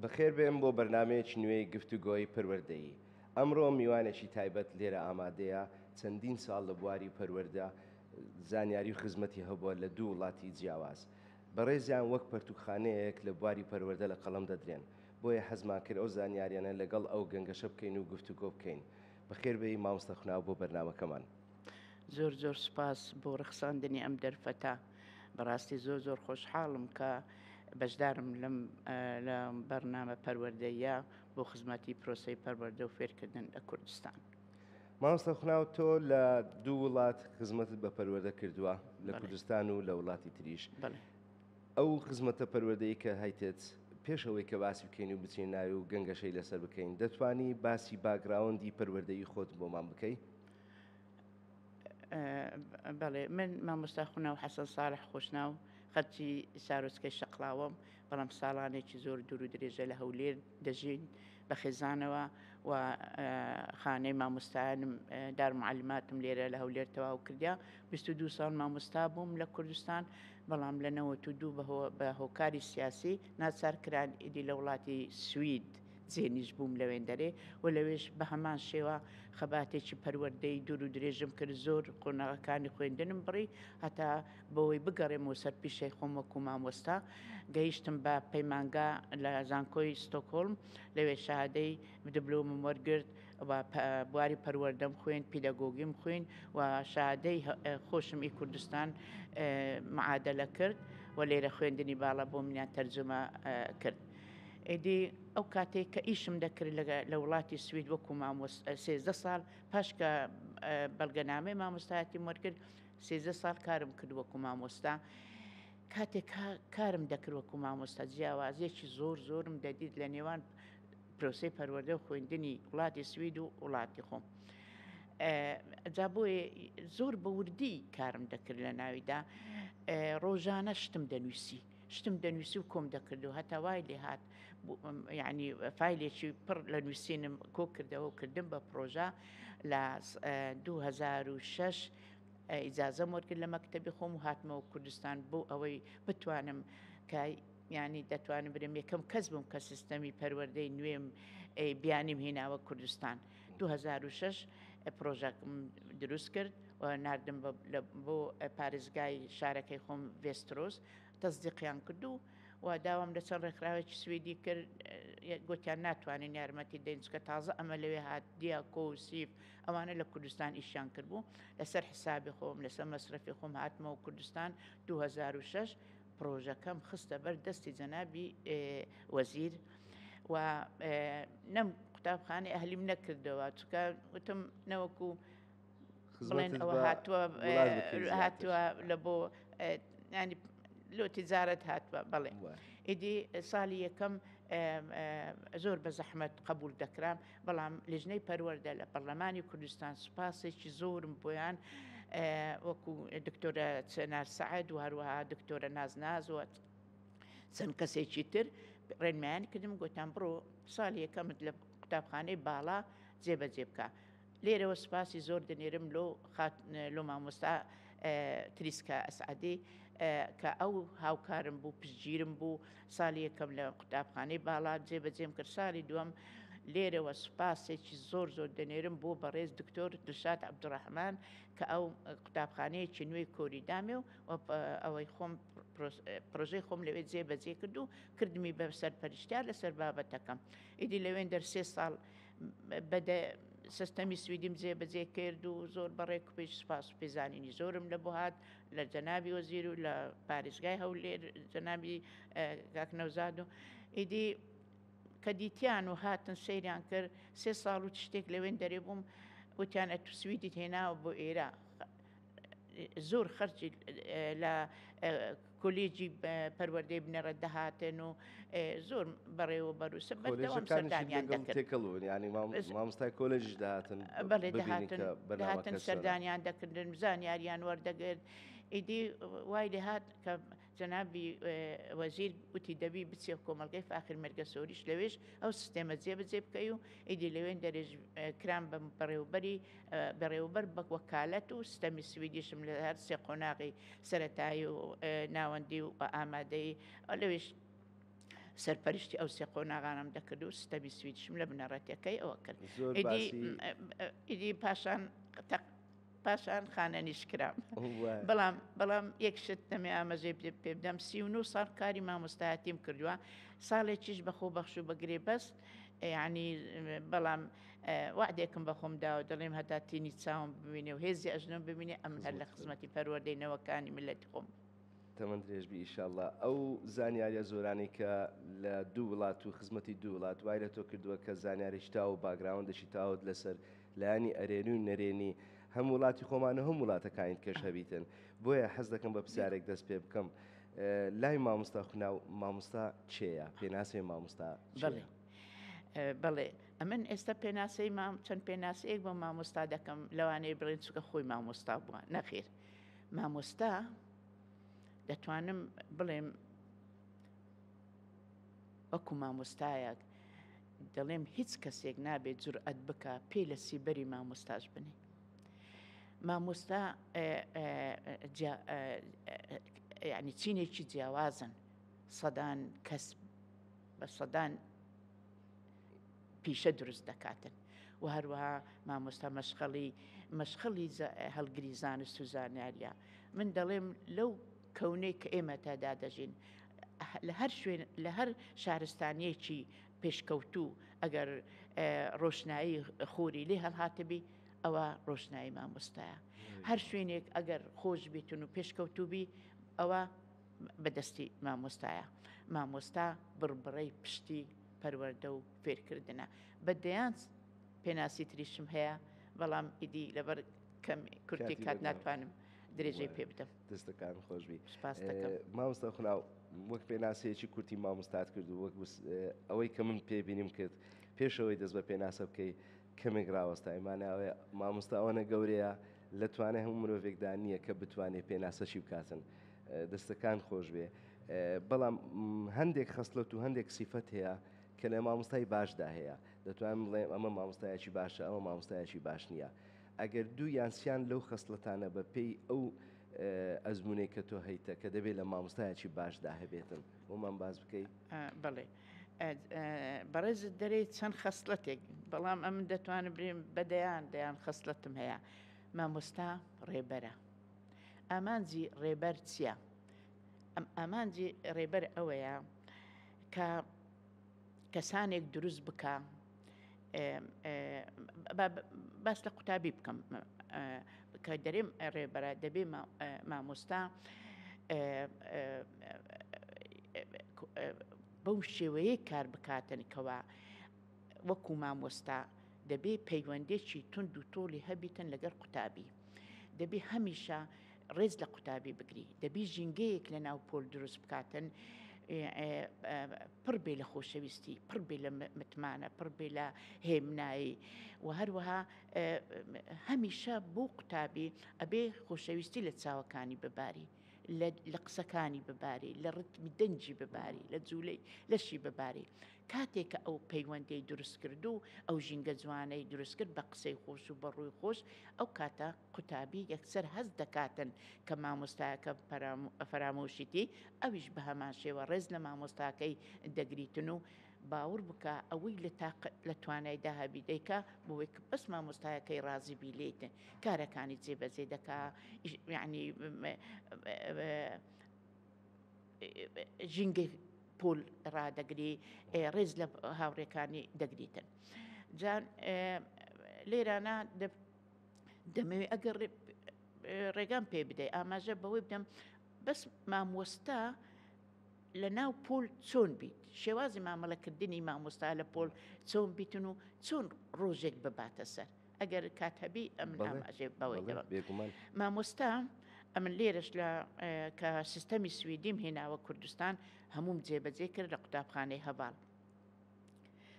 بەخێر بێم بۆ بەرنمەیەکی نوێی گفتوگۆی پەروەردەیی. ئەمڕۆ میوانێکی تایبەت لێرە ئامادەیە چەندین ساڵ لە بواری پەروەردە زانیاری و خزمەتی هەبووە لە دوو وڵاتی جیاواز. بەڕێزیان وەک پەرتوخانەیەک لە بواری پەروەردە لە قەڵەم دەدرێن. بۆیە حەزمان کرد ئەو زانیاریانە لەگەڵ ئەو گەنگەشە بکەین و گفتوگۆ بکەین. بەخێربێی مامۆستا خوناو بۆ بەرنمەکەمان. زۆر زۆر سپاس بۆ ڕخساندنی ئەم دەرفەتە. بەڕاستی زۆر زۆر خۆشحاڵم کە بەشدارم لە بەرنامە پەروەردەیە بۆ خزمەتی پرۆسەی پەروەردە و فێرکردن لە کوردستان. مامۆستا خوناو تۆ لە دوو وڵات خزمەتت بە پەروەردە کردووە لە کوردستان و لە وڵاتی تریش. ئەو خزمەتە پەروەردەیی کە هەیتت پێشەوەی کە باسی بکەین و بچین ناوی و گەنگەشەی لەسەر بکەین، دەتوانی باسی باگراوەندی پەروەردەیی خۆت بۆمان بکەیت؟ بەڵێ، من مامۆستا خوناو حەسەن ساڵح خۆشناو خەرچی سارۆچکەی شەقڵاوەم، بەڵام ساڵانێکی زۆر دوور و درێژە لە هەولێر دەژین بە خێزانەوە و خانەی مامۆستایانم دارمعلماتم لێرە لە هەولێر تەواو کردیا. 22 ساڵ مامۆستا بووم لە کوردستان، بەڵام لە 92 بە هۆکاری سیاسی ناچارکران ئیدی لە وڵاتی سوید جێنیش بووم لەوێندەرێ و لەوێش بە هەمان شێوە خەباتێکی پەروەردەی دوور و درێژم کرد. زۆر قۆناغەکانی خوێندنم بڕی هەتا بەوەی بگەڕێمەوە سەر پیشەی خۆم وەکو مامۆستا. گەیشتم بە پەیمانگا لە زانکۆی ستۆکۆلم، لەوێ شادەی دیپلۆمم وەرگرت و بواری پەروەردەم خوێن، پیدەگۆگیم خوێن و شادەی خۆشمی کوردستان معادلە کرد و لێرە خوێندنی باڵا بۆ منیان تەرجمە کرد. ئیدی ئەو کاتێک کە ئیشم دەکرد لە وڵاتی سوید وەکو 13 ساڵ پاش کە بەڵگەنامەی مامۆستایەتی وەرگرت، 13 ساڵ کارم کرد وەکو مامۆستا. کاتێک کارم دەکرد وەکو مامۆستا، جیاوازیەکی زۆرم دەدید لە نێوان پرۆسەی پەروەردە و خوێندنی وڵاتی سوید و وڵاتی خۆم. جا بۆیە زۆر بە وردی کارم دەکرد لە ناویدا. ڕۆژانە شتم دەنووسی و کۆم دەکرد و هەتا وای لێ هات، یعنی فایلێکی پڕ لە نووسینم کۆ کردەوە و کردم بە پرۆژە. لە 2006 ئیجازەم وەرگرت لە مەکتەبی خۆم و هاتمەوە کوردستان بۆ ئەوەی بتوانم کە ینی دەتوانم برم یەکەم کەس بووم کە سیستەمی پەروەردەی نوێم بیانیم هێناوە کوردستان. 2006 پرۆژەکەم دروست کرد و ناردم بۆ پارێزگای شارەکەی خۆم ڤێسترۆس، تەزدیقیان کردو و داوام لە چەند ڕێکخراوێکی سوێدی کرد. گوتیان ناتوانین یارمەتی دەین چکە تازە ئەمە لەوێ هات دیاکۆ و سیف ئەوانە لە کوردستان ئیشیان کردبوو. لەسەر حسابی خۆم لەسەر مەسرەفی خۆم هاتمەوە کوردستان. 2006 پرۆژەکەم خستە بەر دەستی جەنابی وەزیر و نەم قوتابخانەی ئەهلیم نەکردەوە، چکە وتم نەوەکو بڵێن ئەوە هاتووە لە بۆ ینی لۆ تیجارەت هاتووە. بەڵێ، ئیدی ساڵی یەکەم زۆر بە زەحمەت قبول دەکرام، بەڵام لیژنەی پەروەردە لە پەرلەمانی کوردستان سوپاسێکی زۆرم بۆیان، وەکو دکتۆرە چێنار سەعەد و هەروەها دکتۆرە نازناز و چەند کەسێکی تر ڕێنمایان کردم، گوتیان بڕۆ ساڵی یەکەمت لە قوتابخانەی باڵا جێبەجێ بکە. لێرەوە سوپاسی زۆر دەنێرم لۆ مامۆستا تریسکە ئەسعەدی کە ئەو هاوکارم بوو، پشتگیرم بوو. ساڵی یەکەم لە قوتابخانەی باڵا جێبەجێم کرد. ساڵی دووەم لێرەوە سوپاسێکی زۆر دەنێرم بۆ بەڕێز دکتۆر دڵشاد عەبدوڕەحمان کە ئەو قوتابخانەیەکی نوێی کۆریدامی و ئەوەی خۆم پرۆژەی خۆم لەوێ جێبەجێ کرد و کردمی بە سەرپەرشتیار لەسەر بابەتەکەم. ئیدی لەوێن دەر 3 ساڵ بەدە سیستەمی سویدیم جێبەجێ کرد و زۆر بەڕێک و پێش سوپاس و پێزانینی زۆرم لە بۆ هات لە جەنابی وەزیر و لە پارێزگای هەولێر جەنابی کاک نەوزاد. و ئیدی کە دیتیان و هاتن سەیریان کرد 3 ساڵ و شتێک لەوێن دەرێ بووم، وتیان ئەتو سویدیت هێناوە بۆ ئێرە. زۆر خەرجی لە کۆلێجی پەروەردەی بنەڕە دەهاتن و زۆر بەڕێوە بەروسە بەردەوام سەردانیان دەکردن، ینی مامۆستای کۆلێژ داهاتن، بەڵێ داهاتن سەردانیان دەکردن، زانیاریان وەردەگرت. ئیدی وای لێ هات کە جەنابی وەزیر وتی دەبی بچێ کۆمەڵگەی فاخر مەرگە سۆریش لەوێش ئەو سیستێمە جێبەجێ بکەی و ئیدی لەوێن دەرێژ کرام بەڕێوەبەر بە وەکالەت و سیستەمی سویدیشم لە هەر سێ قۆناغی سەرەتایی و ناوەندی و ئامادەی لەوێش سەرپەرشتی ئەو سێ قۆناغانم دەکرد و ستەمی سویدشم لە بنەڕەتەکەی ئەوە کرد. زۆر باسی ئیدی پاشان خانەنیش کرام. وای. بەڵام یەکشت دەمێ ئاماژەی پێ بدەم 39 ساڵ کاری مامۆستایەتیم کردووە، ساڵێکیش بەخۆ بەخش و بەگرێ بەس یعنی بەڵام وعدێکم بەخۆم داوە دەڵێم هەتا تینی چاوم ببینێ و هێزی ئەژنم ببینێ ئەم هەر لە خزمەتی پەروەردەیەوەکانی ملەتی خۆم. تەمەند درێژبی ئیشاءالله. ئەو زانیاریە زۆرانی کە لە دوو وڵات و خزمەتی دوو وڵات وای لە تۆ کردووە کە زانیاریش تا و باگراوندەشی تاوت لەسەر لایانی ئەرێنی و نەرێنی هەم وڵاتی خۆمانە هەم وڵاتەکانی کەش هەبیتن. بۆیە حەز دەکەم بە پرسیارێک دەست پێ بکەم. لای مامۆستا خوناو مامۆستا چێیە؟ پێناسەی مامۆستا بڵێ بڵێ ئەمن ئێستا پێناسەی چەند پێناسەیەک بۆ مامۆستا دەکەم لەوانەیە بڵێن چکە خۆی مامۆستا بووە نەخێر. مامۆستا دەتوانم بڵێم وەکو مامۆستایەک دەڵێم هیچ کەسێک نابێت جورئەت بکە پێ لە سیبەری مامۆستاش بنێ. مامۆستا یعنی چینێکی جیاوازن، سەدان کەس بە سەدان پیشە دروست دەکاتن و هەروەها مامۆستا مەشخەڵی هەڵگری زانست و زانیاریە. من دەڵێم لەو کەونەی کە ئێمە تادا دەژین لە هەر شارستانیەکی پێشکەوتوو ئەگەر ڕۆشنایی خۆری لێ هەڵهاتبی ئەوە ڕۆشنایی مامۆستایە. هەر شوێنێک ئەگەر خۆش بێتون و پێشکەوتوبی ئەوە بەدەستی مامۆستایە. مامۆستا بڕبڕەی پشتی پەروەردە و فێرکردنە. بەدەیان پێناسی تریشم هەیە بەڵام ئیدی لەبەر کورتی کات ناتوانم درێژەی پێ بدەم. دەستەکان خۆشبی. سپاس دەکەم. مامۆستا خوناو وەک پێناسەیەکی کورتی مامۆستات کرد و وەک ئەوەی کە من پێبینیم کرد پێشەوەی دەست بە پێناسە بکەی کەمێک ڕاوەستایمانەوە مامۆستا ئەوەنە گەورەیە لە توانێ هەموو مرۆڤێکدا نییە کە بتوانێت پێناسەشی بکاتن. دەستەکان خۆش بێ. بەڵام هەندێک خەسڵەت و هەندێک سیفەت هەیە کە لە مامۆستای باشدا هەیە. دەتوانم بڵێم ئەمە مامۆستایەکی باشە ئەمە مامۆستایەکی باش نییە. ئەگەر دوو یانسیان لەو خەسڵەتانە بە پێی ئەو ئەزمونەی کە تۆ هەیتە کە دەبێت لە مامۆستایەکی باشدا هەبێتن بۆمان باز بکەیت. بڵێ بەڕێزت دەرێت چەند خەسڵەتێک بەڵام ئەم دەتوانم برێم دەیان خەسڵەتم هەیە. مامۆستا ڕێبەرە. ئامانجی ڕێبەر چییە؟ ئامانجی ڕێبەر ئەوەیە کە کەسانێک دروست بکە. باس لە قوتابی بکەم کە دەرێم ڕێبەرە دەبێ مامۆستا بەو شێوەیە کار بکاتن کەوا وەکو مامۆستا دەبێ پەیوەندێکی تند و تۆڵی هەبیتن لەگەر قوتابی. دەبێ هەمیشە ڕێز لە قوتابی بگری. دەبێ ژینگەیەک لە ناو پۆل دروست بکاتن پڕ بێ لە خۆشەویستی، پڕ بێ لە متمانە، پڕ بێ لە هێمنایی و هەروەها هەمیشە بۆ قوتابی ئەبێ خۆشەویستی لە چاوەکانی بباری، لە قسەکانی بباری، لە ڕتمی دەنجی بباری، لە جوولەی لەشی بباری. کاتێک کە ئەو پەیوەندەی دروست کرد و ئەو ژینگە جوانەی دروست کرد بە قسەی خۆش و بە ڕووی خۆش ئەو کاتە قوتابی یەکسەر هەست دەکاتن کە مامۆستایەکە فەرامۆشیتی ئەویش بە هەمان شێوە ڕێز لە مامۆستاکەی دەگریتن و باور بکە ئەوەی لە توانایدا هەبی دەیکا بۆی بەس مامۆستایەکەی ڕازی بیلێتن کارەکانی جێبەجێ دەکا یعنی ژینگەی پۆل ڕادەگری ڕێز لە هاوڕێکانی دەگریتن. جان لێرانە دەمەوێت ئەگەر ڕێگام پێ بدەیت ئاماژە بەوەی بدەم بەس مامۆستا لە ناو پۆل چۆن بیت، شێوازی مامەڵەکردنی مامۆستا لە پۆل چۆن بیتن و چۆن ڕۆژێک بباتە سەر ئەگەر کات هەبی ئەمن ئاماژێ بەوەی مامۆستا ئەمن لێرەش لە کە سیستەمی سویدیم هێناوە کوردستان هەموم جێبەجێ کرد لە قوتابخانەی هەڤاڵ.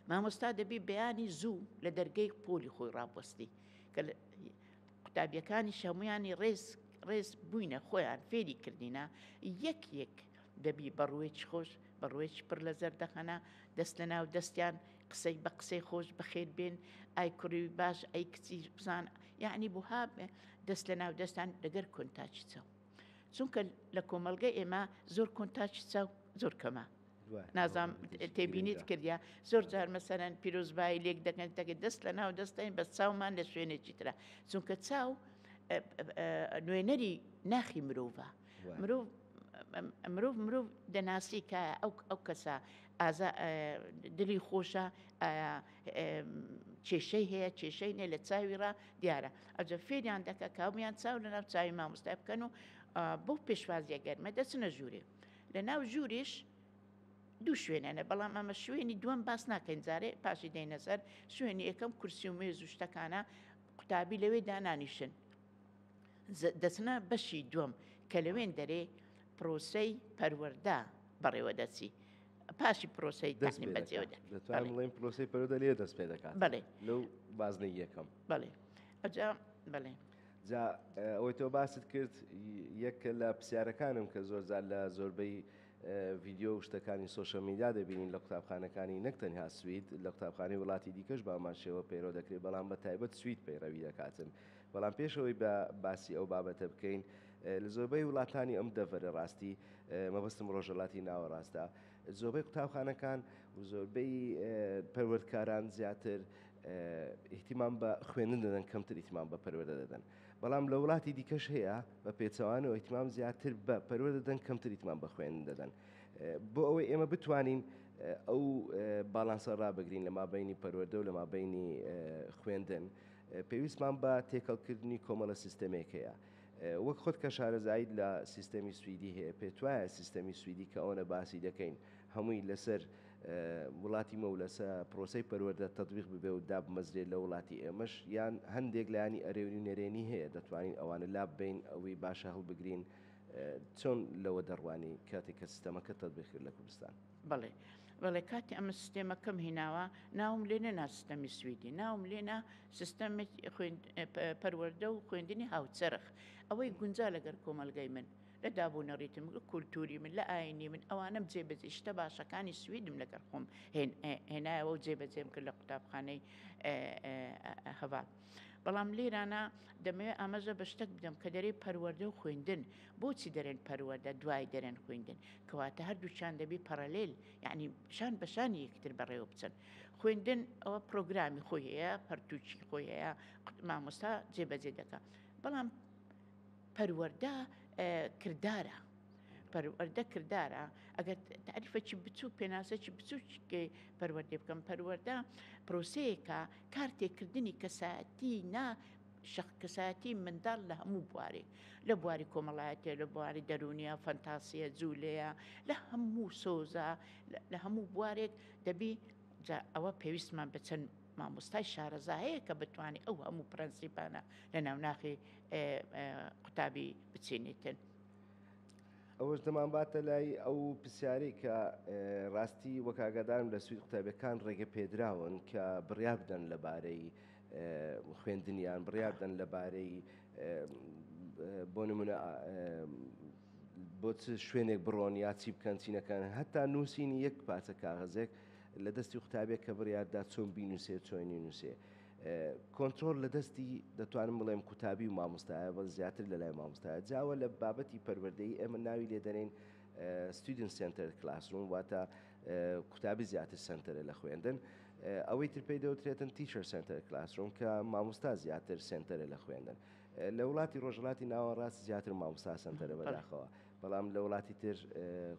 مامۆستا دەبی بەیانی زوو لە دەرگەی پۆلی خۆی ڕابوەستی کە قوتابیەکانی هەمویانی ڕێز بووینە خۆیان فێری کردینە یەک دەبی بەڕوێکی خۆش بەڕوێکی پڕ لە زەردەخەنە دەست لە ناو دەستیان قسەی بە قسەی خۆش بەخێر بێن ئای کوڕی باش ئەی کچی بزان یعنی بۆ هابێ دەست لە ناو دەستان لەگەر کۆنتاچی چاو چونکە لە کۆمەلگە ئێمە زۆر کۆنتاچی چاو زۆر کەمە نازام تێبینیت کردیا زۆر جار مەسەرەن پیرۆزبایی لێک دەکەن تەکە دەست لە ناو دەستین بەس چاومان لە شوێنێکی ترە چونکە چاو نوێنەری ناخی مرۆڤە مرۆڤ دەناسی کە ئەو کەسە دلی خۆشە کێشەی هەیە کێشەی نێ لە چاویڕا دیارە ئەوجە فێریان دەکە کامیان چاو لە ناو چاوی مامۆستای بکەن و بۆ پێشوازیە گەرمە دەچنە ژوورێ لە ناو ژووریش دوو شوێنێنە بەڵام ئەمە شوێنی دووەم باس ناکەین جارێ پاشی دەینە سەر شوێنی یەکەم کورسی و مێز و شتەکانە قوتابی لەوێ دانانیشن دەچنە بەشی دووەم کە لەوێن دەرێ پرۆسەی پەروەردە بەڕێوە دەچی پاشی پرۆسەی تەعلیم بەجێوەدا دەتوانین بڵێن پرۆسەی پەروەردە لێ دەست پێ دەکات بەڵێ لەو بازنەی یەکەم بەڵێ ئەجا بەڵێ جا ئەوەی تۆ باست کرد یەکە لە پرسیارەکانم کە زۆرجار لە زۆربەی ڤیددیۆ و شتەکانی سۆشەل میدیا دەبینین لە قوتابخانەکانی نەک تەنها سوید لە قوتابخانەی وڵاتی دیکەش بامان شێوە پەیڕۆ دەکرێت بەڵام بە تایبەت سوید پەیڕەوی دەکاتن بەڵام پێشەوەی بە باسی ئەو بابەتە بکەین لە زۆربەی وڵاتانی ئەم دەڤەرە ڕاستی مەبەستم ڕۆژەڵاتی ناوەڕاستە زۆربەی قوتابخانەکان و زۆربەی پەروەردکاران زیاتر ئیحتیمام بە خوێندن دەدەن کەمتر ئیحتیمام بە پەروەردە دەدەن بەڵام لە وڵاتی دیکەش هەیە بە پێچەوانەوە ئیحتیمام زیاتر بە پەروەردە دەدەن کەمتر ئیحتیمام بە خوێندن دەدەن بۆ ئەوەی ئێمە بتوانین ئەو باڵانسە ڕابگرین لە مابینی پەروەردە و لە مابینی خوێندن پێویستمان بە تێکەڵکردنی کۆمەڵە سیستەمێک هەیە وەک خۆت کە شارەزایید لە سیستەمی سویدی هەیە پێت وایە سیستەمی سویدی کە ئەوەنە باسی دەکەین هەمووی لەسەر وڵاتی مە و لەسەر پرۆسەی پەروەردە تەطبیق ببێ و دابمەزرێت لە وڵاتی ئێمەش یان هەندێک لایانی ئەرێونی نەرێنی هەیە دەتوانین ئەوانە لا بین ئەوەی باشە هەڵبگرین چۆن لەوە دەڕوانی کاتێک کە سیستەمەکە تەطبیق کرد لە کوردستان بەڵێ بەڵێ کاتی ئەمە سیستێمەکەم هیناوە ناوم لێنە نا سیستەمی سویدی ناوم لێنە سیستەمی پەروەردە و خوێندنی هاوچەرخ ئەوەی گونجا لەگەر کۆمەلگەی من لە دابوونە ڕیتم کولتوری من لە ئاینی من ئەوانم جێبەجێ شتە باشەکانی سویدم لەگەر خۆم هێنایەوە و جێبەجێم کرد لە قوتابخانەی هەڤال بەڵام لێرانە دەمەوێت ئاماژە بە شتێک بدەم کە دەرێ پەروەردە و خوێندن بۆچی دەرێن پەروەردە دوای دەرێن خوێندن کەواتە هەردووچیان دەبی پەرەلێل یعنی شان بەشانی یەکتر بەڕێوە بچن خوێندن ئەوە پرۆگرامی خۆی هەیە پەرتوچی خۆی هەیە مامۆستا جێبەجێ دەکات بەڵام پەروەردە کردارە پەروەردە کردارە ئەگەر تعریفەکی بچوو پێناسەکی بچووکی پەروەردە بکەم پەروەردە پرۆسەیەکە کارتێکردنی کەسایەتی کەسایەتی منداڵ لە هەموو بوارێک لە بواری کۆمەڵایەتێ لە بواری دەرونیە فەنتاسیە جوولەیە لە هەموو سۆزە لە هەموو بوارێک دەبی ئەوە پێویستمان بە چەند مامۆستای شارەزا هەیە کە بتوانێت ئەو هەموو پرەنسیپانە لە ناوناخی قوتابی بچێنێتن ئەوەش دەمان باتە لای ئەو پرسیارەی کە ڕاستی وەکاگادارم لە سوید قوتابیەکان ڕێگە پێدراون کە بڕیار بدەن لەبارەی خوێندنیان بڕیار بدەن لەبارەی بۆ نمونە بۆ شوێنێک بڕۆن یا چی بکەن چینەکان هەتا نووسینی یەک پارچە کاغەزێک لە دەستی قوتابێک کە بڕیاردا چۆن بینوسێ چۆنی نووسێ کۆنتترۆل لە دەستی دەتوانم بڵێم قوتابی و مامۆستایە بە زیاتر لە لای مامۆستایە جاوە لە بابەتی پەروەردەی ئێمە ناوی لێ دەنێن ستودنت سنتەر کلاسروم واتە قوتابی زیاتر سنتەرە لە خوێندن ئەوەی تر پێی دەوترێتن تیچەر سنتەر کلاسروم کە مامۆستا زیاتر سنتەرە لە خوێندن لە وڵاتی ڕۆژهەڵاتی ناوەڕاست زیاتر مامۆستا سنتەرە بەداخەوە بەڵام لە وڵاتی تر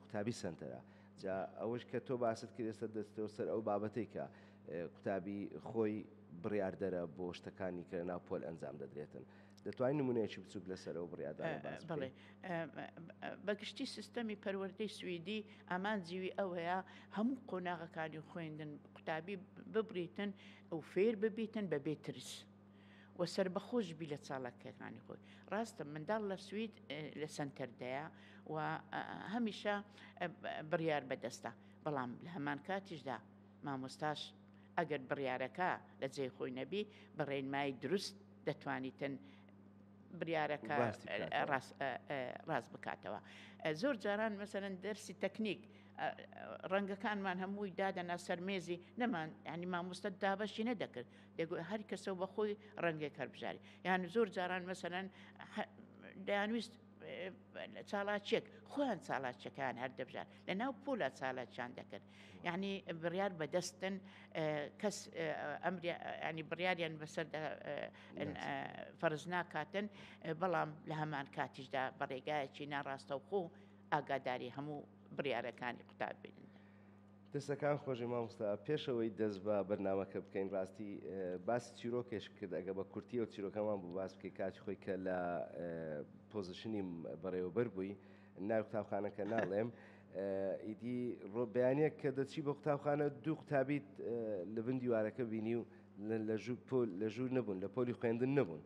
قوتابی سنتەرە جا ئەوەش کە تۆ باست کرێستە دەستەوە سەر ئەو بابەتەی کە قوتابی خۆی بڕیاردەرە بۆ شتەکانی کە ناو پۆل ئەنجام دەدرێتن دەتوانین نمونەیەکی بچووک لەسەر ئەو بڕیاردانە باس بڵێ بەگشتی سیستەمی پەروەردەی سویدی ئامانجیوی ئەوەیە هەموو قۆناغەکانی خوێندن قوتابی ببریتن و فێر ببیتن بە بێترس و سربەخۆش بی لە چاڵەکەکانی خۆی ڕاستە منداڵ لە سوید لە سنتەردەیە و هەمیشە بڕیار بەدەستە بەڵام لە هەمان کاتیشدا مامۆستاش ئەگەر بڕیارەکە لە جێ خۆی نەبی بەڕێنمایی دروست دەتوانیتن بڕیارەکە ڕاست بکاتەوە زۆر جاران مەسەرەن دەرسی تەکنیک ڕەنگەکانمان هەمووی دادەنا سەرمێزی نەمان ینی مامۆستا دابەشی نەدەکرد دەگوت هەر کەسە بە خۆی ڕەنگێک هەربژاری یان زۆر جاران مەسەرەن دەیانویست چاڵاچێک خۆیان چاڵاچەکان هەر دەبژان لە ناو پۆلە چاڵاچیان دەکرد یعنی بڕیار بەدەستن کەس ینی بڕیاریان بەسەر فەرز ناکاتن بەڵام لە هەمان کاتیشدا بە ڕێگایەکی ناڕاستەوخۆ ئاگاداری هەموو بڕیارەکانی قوتابین. دەستەکان خۆشی مامۆستا پێشەوەی دەست بە بەرنامەکە بکەین ڕاستی باسی چیرۆکێش کرد ئەگە بە کورتی و چیرۆکەمان بوو باس بکەی کاتی خۆی کە لە پۆزیشنی بەڕێوەبەر بووی ناو قوتابخانەکە ناڵێم ئیدی بەیانەیە کە دەچی بە قوتابخانە دوو قوتابیت لە بن دیوارەکە بینی و لە ژوور نەبوون لە پۆلی خوێندن نەبوون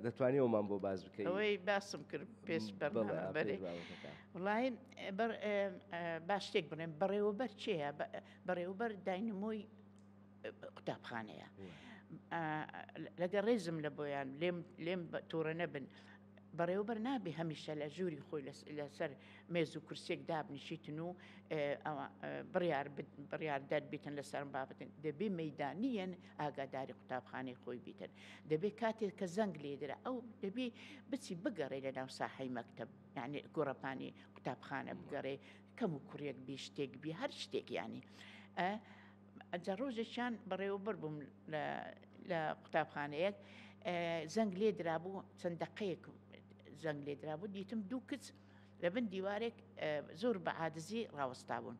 دەتوانانی ئەومان بۆ باز بکەیت ئەوەی باسم کرد پێش بەرنامە وڵای باش شتێک بڵێم بەڕێوەبەر چییە بەڕێوەبەر داینمۆی قوتابخانەیە لەگە ڕێزم لە بۆیان لێم تووڕە نەبن بەڕێوەبەر نابێ هەمیشە لە ژووری خۆی لەسەر مێز و کورسێک دابنیشیتن و بڕیار دەربیتن لەسەر بابەتن دەبێ مەیدانیەن ئاگاداری قوتابخانەی خۆی بیتن دەبێت کاتێک کە زەنگ لێدرا ئەو دەبێ بچی بگەڕێ لە ناو ساحەی مەکتەب یعنی گۆڕەپانی قوتابخانە بگەڕێ کەم و کوڕێک بی شتێک بی هەر شتێک ینی ئەجا ڕۆژێکیان بەڕێوەبەر بووم لە قوتابخانەیەک زەنگ لێ درابوو چەند دقەیەک زەنگ لێ درابوو دیتم دوو کچ لە بن دیوارێک زۆر بە عادزی ڕاوەستا بوون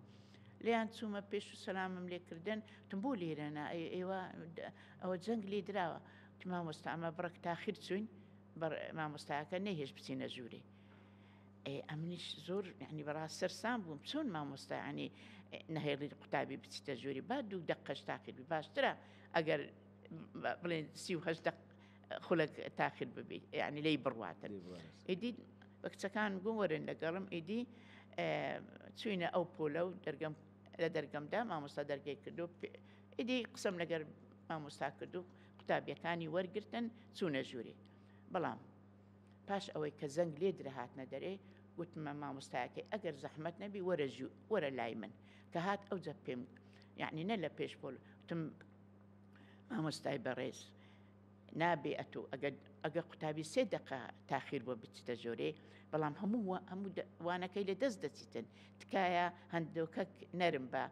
لێیان چوومە پێش و سەلامم لێکردن تم بۆ لێرەنا ئێوە ئەوە جەنگ لێ دراوە مامۆستا ئەمە بڕک تاخیر چوین مامۆستاکە نەهێش بچینە ژوورێ ئەمنیش زۆر ینی بەڕاست سەرسام بووم چۆن مامۆستا ینی نەهێڵی قوتابی بچیتە ژووری با دوو دقەش تاخیربی باشترە ئەگەر بڵێن 38 خولەک تاخیر ببیت ینی لی بڕواتن ئیدی بە کچەکان گوم وەرن لەگەڵم ئیدی چوینە ئەو پۆلە و لە دەرگەمدا مامۆستا دەرگای کردو ئیدی قسەم لەگەر مامۆستا کردو قوتابیەکانی وەرگرتن چوونە ژووری بەڵام پاش ئەوەی کە زەنگ لێ درەهاتنە دەرێ گوتمە مامۆستایەکەی ئەگەر زەحمەت نەبی وەرە لای من کە هات ئەو جە پێم یعنی نە لە پێش پۆل وتم مامۆستای بەڕێز نابێ ئەتۆ ئەگە قوتابی 3 دقە تاخیر بۆ بچیتە ژۆرێ بەڵام هەموو وانەکەی لە دەست دەچیتن تکایە هەندۆکەک نەرم بە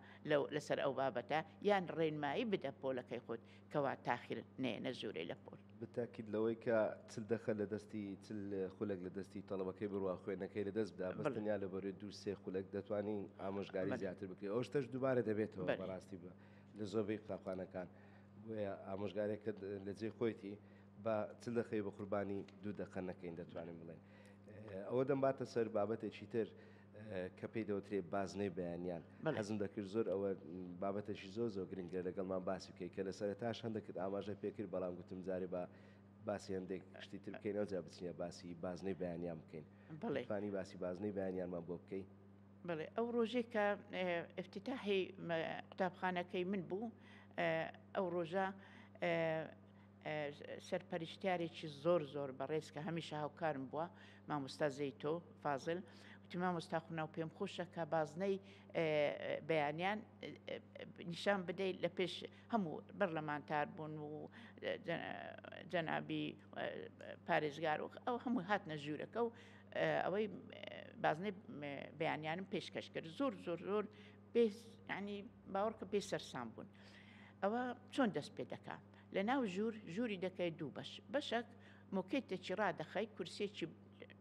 لەسەر ئەو بابەتە یان ڕێنمایی بدە پۆلەکەی خۆت کەوا تاخیر نێنە ژوورێ لە پۆل بتاکیید لەوەی کە چل دەخە لە دەستی چل خولەک لە دەستی تەڵەبەکەی بڕوا خوێنەکەی لە دەست بدا بەستنیا لە بەرێ 2-3 خولەک دەتوانین ئامۆژگاری زیاتر بکەیت ئەو شتەش دووبارە دەبێتەوە بەڕاستی بە لە زۆربەی قوتابخانەکان بۆیە ئامۆژگارێکە لە جێ خۆیتی بە چل دەخەی بە قوربانی 2 دقە نەکەین دەتوانین بڵێن ئەوە دەمباتە سەر بابەتێکی تر کە پێی دەوترێ بازنەی بەیانیان حەزم دەکرد زۆر ئەوە بابەتێکی زۆر گرنگە لەگەڵمان باسی بکەیت کە لە سەرەتاش هەندێکت ئاماژە پێکرد بەڵام گوتم جارێ بە باسی هەندێک شتی تر بکەینەوە جا بچینە باسی بازنەی بەیانیان بکەین توانی باسی بازنەی بەیانیانمان بۆ بکەین بڵێ ئەو ڕۆژێک کە افتتاحی قوتابخانەکەی من بوو ئەو ڕۆژە سەرپەرشتیارێکی زۆر بەڕێز کە هەمیشە هاوکارم بووە مامۆستا زەیتۆ فازل وتی مامۆستا خوناو پێم خۆشە کە بازنەی بەیانیان نیشان بدەیت لە پێش هەموو بەرلەمانتار بوون و جەنابی پارێزگار و ئەو هەموو هاتنە ژوورەکە و ئەوەی بازنەی بەیانیانم پێشکەش کرد زۆر ینی باوەڕکە پێ سەرسام بوون ئەوە چۆن دەست پێ دەکات لە ناو ژووری دەکەی دوو بەشێک مۆکێتێکی ڕادەخەی کورسێکی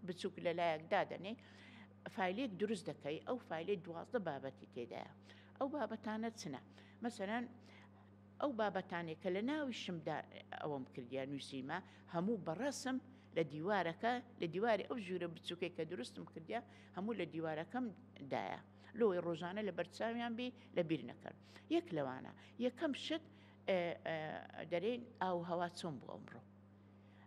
بچووک لە لایەک دادەنێ فایلێک دروست دەکەی ئەو فایلێ 12 بابەتی تێدایە ئەو بابەتانە چنە مەسەلەن ئەو بابەتانێک کە لە ناوی شمدا ئەوەم کردیان نووسیمە هەموو بەڕەسم لە دیوارەکە لە دیواری ئەو ژوورە بچووکێک کە دروستم کردیا هەموو لە دیوارەکەم دایە لۆی ڕۆژانە لە بەرچاویان بی لە بیر نەکرد یەک لەوانە یەکەم شت دەرێن ئاو هەوا چۆن بوو ئەمڕۆ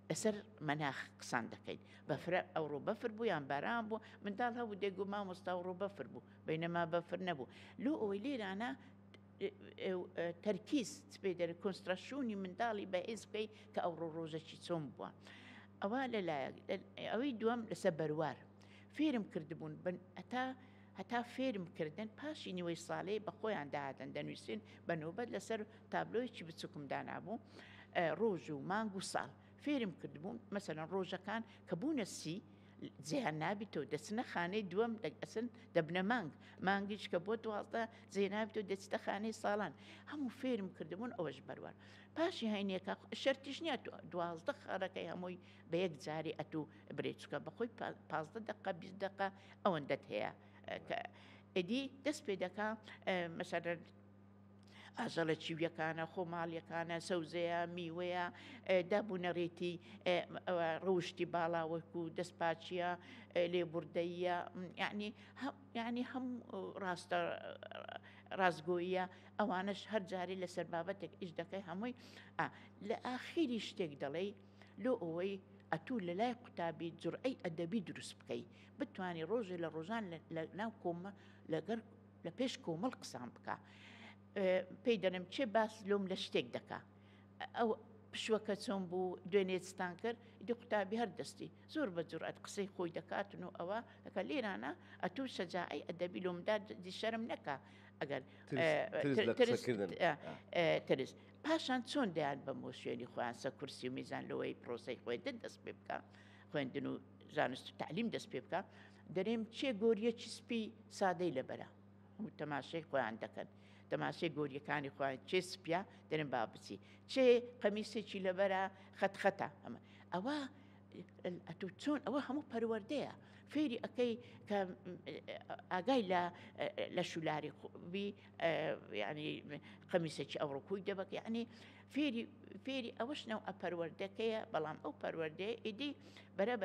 لەسەر مەناخ قسان دەکەین بەفرە ئەوڕۆ بەفر بوو یان باران بوو منداڵ هەبوو دێگو مامۆستا ئەوڕۆ بەفر بوو بەینەما بەفر نەبوو لۆ ئەوەی لێرانە تەرکیز پێ دەرە کۆنستراسیۆنی منداڵی بەهێز بکەی کە ئەوڕۆ ڕۆژێکی چۆن بووە ئەوە لەلایەک ئەوەی دووەم لەسەر بەروار فێرم کردبوون هەتا فێرمکردن پاشی نیوەی ساڵەی بە خۆیان داهاتن دەنووسین بەنۆبەت لەسەر تابلۆیەکی بچووکم دانابوو ڕۆژ و مانگ و ساڵ فێرم کردبوون مەسەلەن ڕۆژەکان کە بوونە 30 جیان نابیتەوە دەچنە خانەی دووەم ئەسن دەبنە مانگیش کە بۆ 12 جێ نابێتەوە دەچتە خانەی ساڵان هەموو فێرم کردبوون ئەوەش بەروار پاشی هەینێکە شەرتیش نییە 12 خارەکەی هەمووی بە یەک جاری ئەتوو برێچکە بەخۆی 15 دقه 20 دقه ئەوەندەت هەیە ئەدی دەست پێ دەکا مەسەرەن ئاژەڵە چیویەکانە خۆماڵیەکانە سەوزەیە میوەیە دابوونەڕێتی ڕەوشتی باڵاوەکو دەستپاچیە لێبوردەیە یعنی هەموو ڕاستە ڕازگۆیە ئەوانش هەر جارێ لەسەر بابەتێک ئیش دەکەی هەمووی لە ئاخیری شتێک دەڵێ لۆ ئەوەی ئەتوو لە لای قوتابی جورئەی ئەدەبی دروست بکەی بتوانانی ڕۆژێ لە ڕۆژان لە ناو کۆمە لەگەر لە پێش کۆمەڵ قسان بکە پێی دەڵێم چێ باس لۆم لە شتێک دەکا ئەو پشوەکە چۆن بوو دوێنێتستان کرد دی قوتابی هەر دەستی زۆر بە جورئەت قسەی خۆی دەکاتن و ئەوە دەکە لێرانە ئەتوو شەجاعی ئەدەبی لۆمدا دیشەرم نەکە ئەگەر ترس پاشان چۆن دەیان بە مۆشوێنی خۆیان سە کورسی و میزان لەوەی پرۆسەی خۆی دەست پێ بکە خوێندن و زانست و تعلیم دەست پێ بکە دەرێم چێ گۆریەکی سپی سادەی لەبەرە و تەماشای خۆیان دەکەن تەماشای گۆریەکانی خۆیان چێ سپیا دەرێن با بچی چێ قەمیسێکی لەبەرە خەتخەتە ئەمە ئەوە ئەتوو چۆن ئەوە هەموو پەروەردەیە فێری ئەەکەی کە ئاگای لە شولاری بی ینی قەمیسێکی ئەوڕۆکوی دەبک یعنی فێری ئەوەش نەو ئەپەروەردەکەیە بەڵام ئەو پەروەردەیە ئیدی بەرە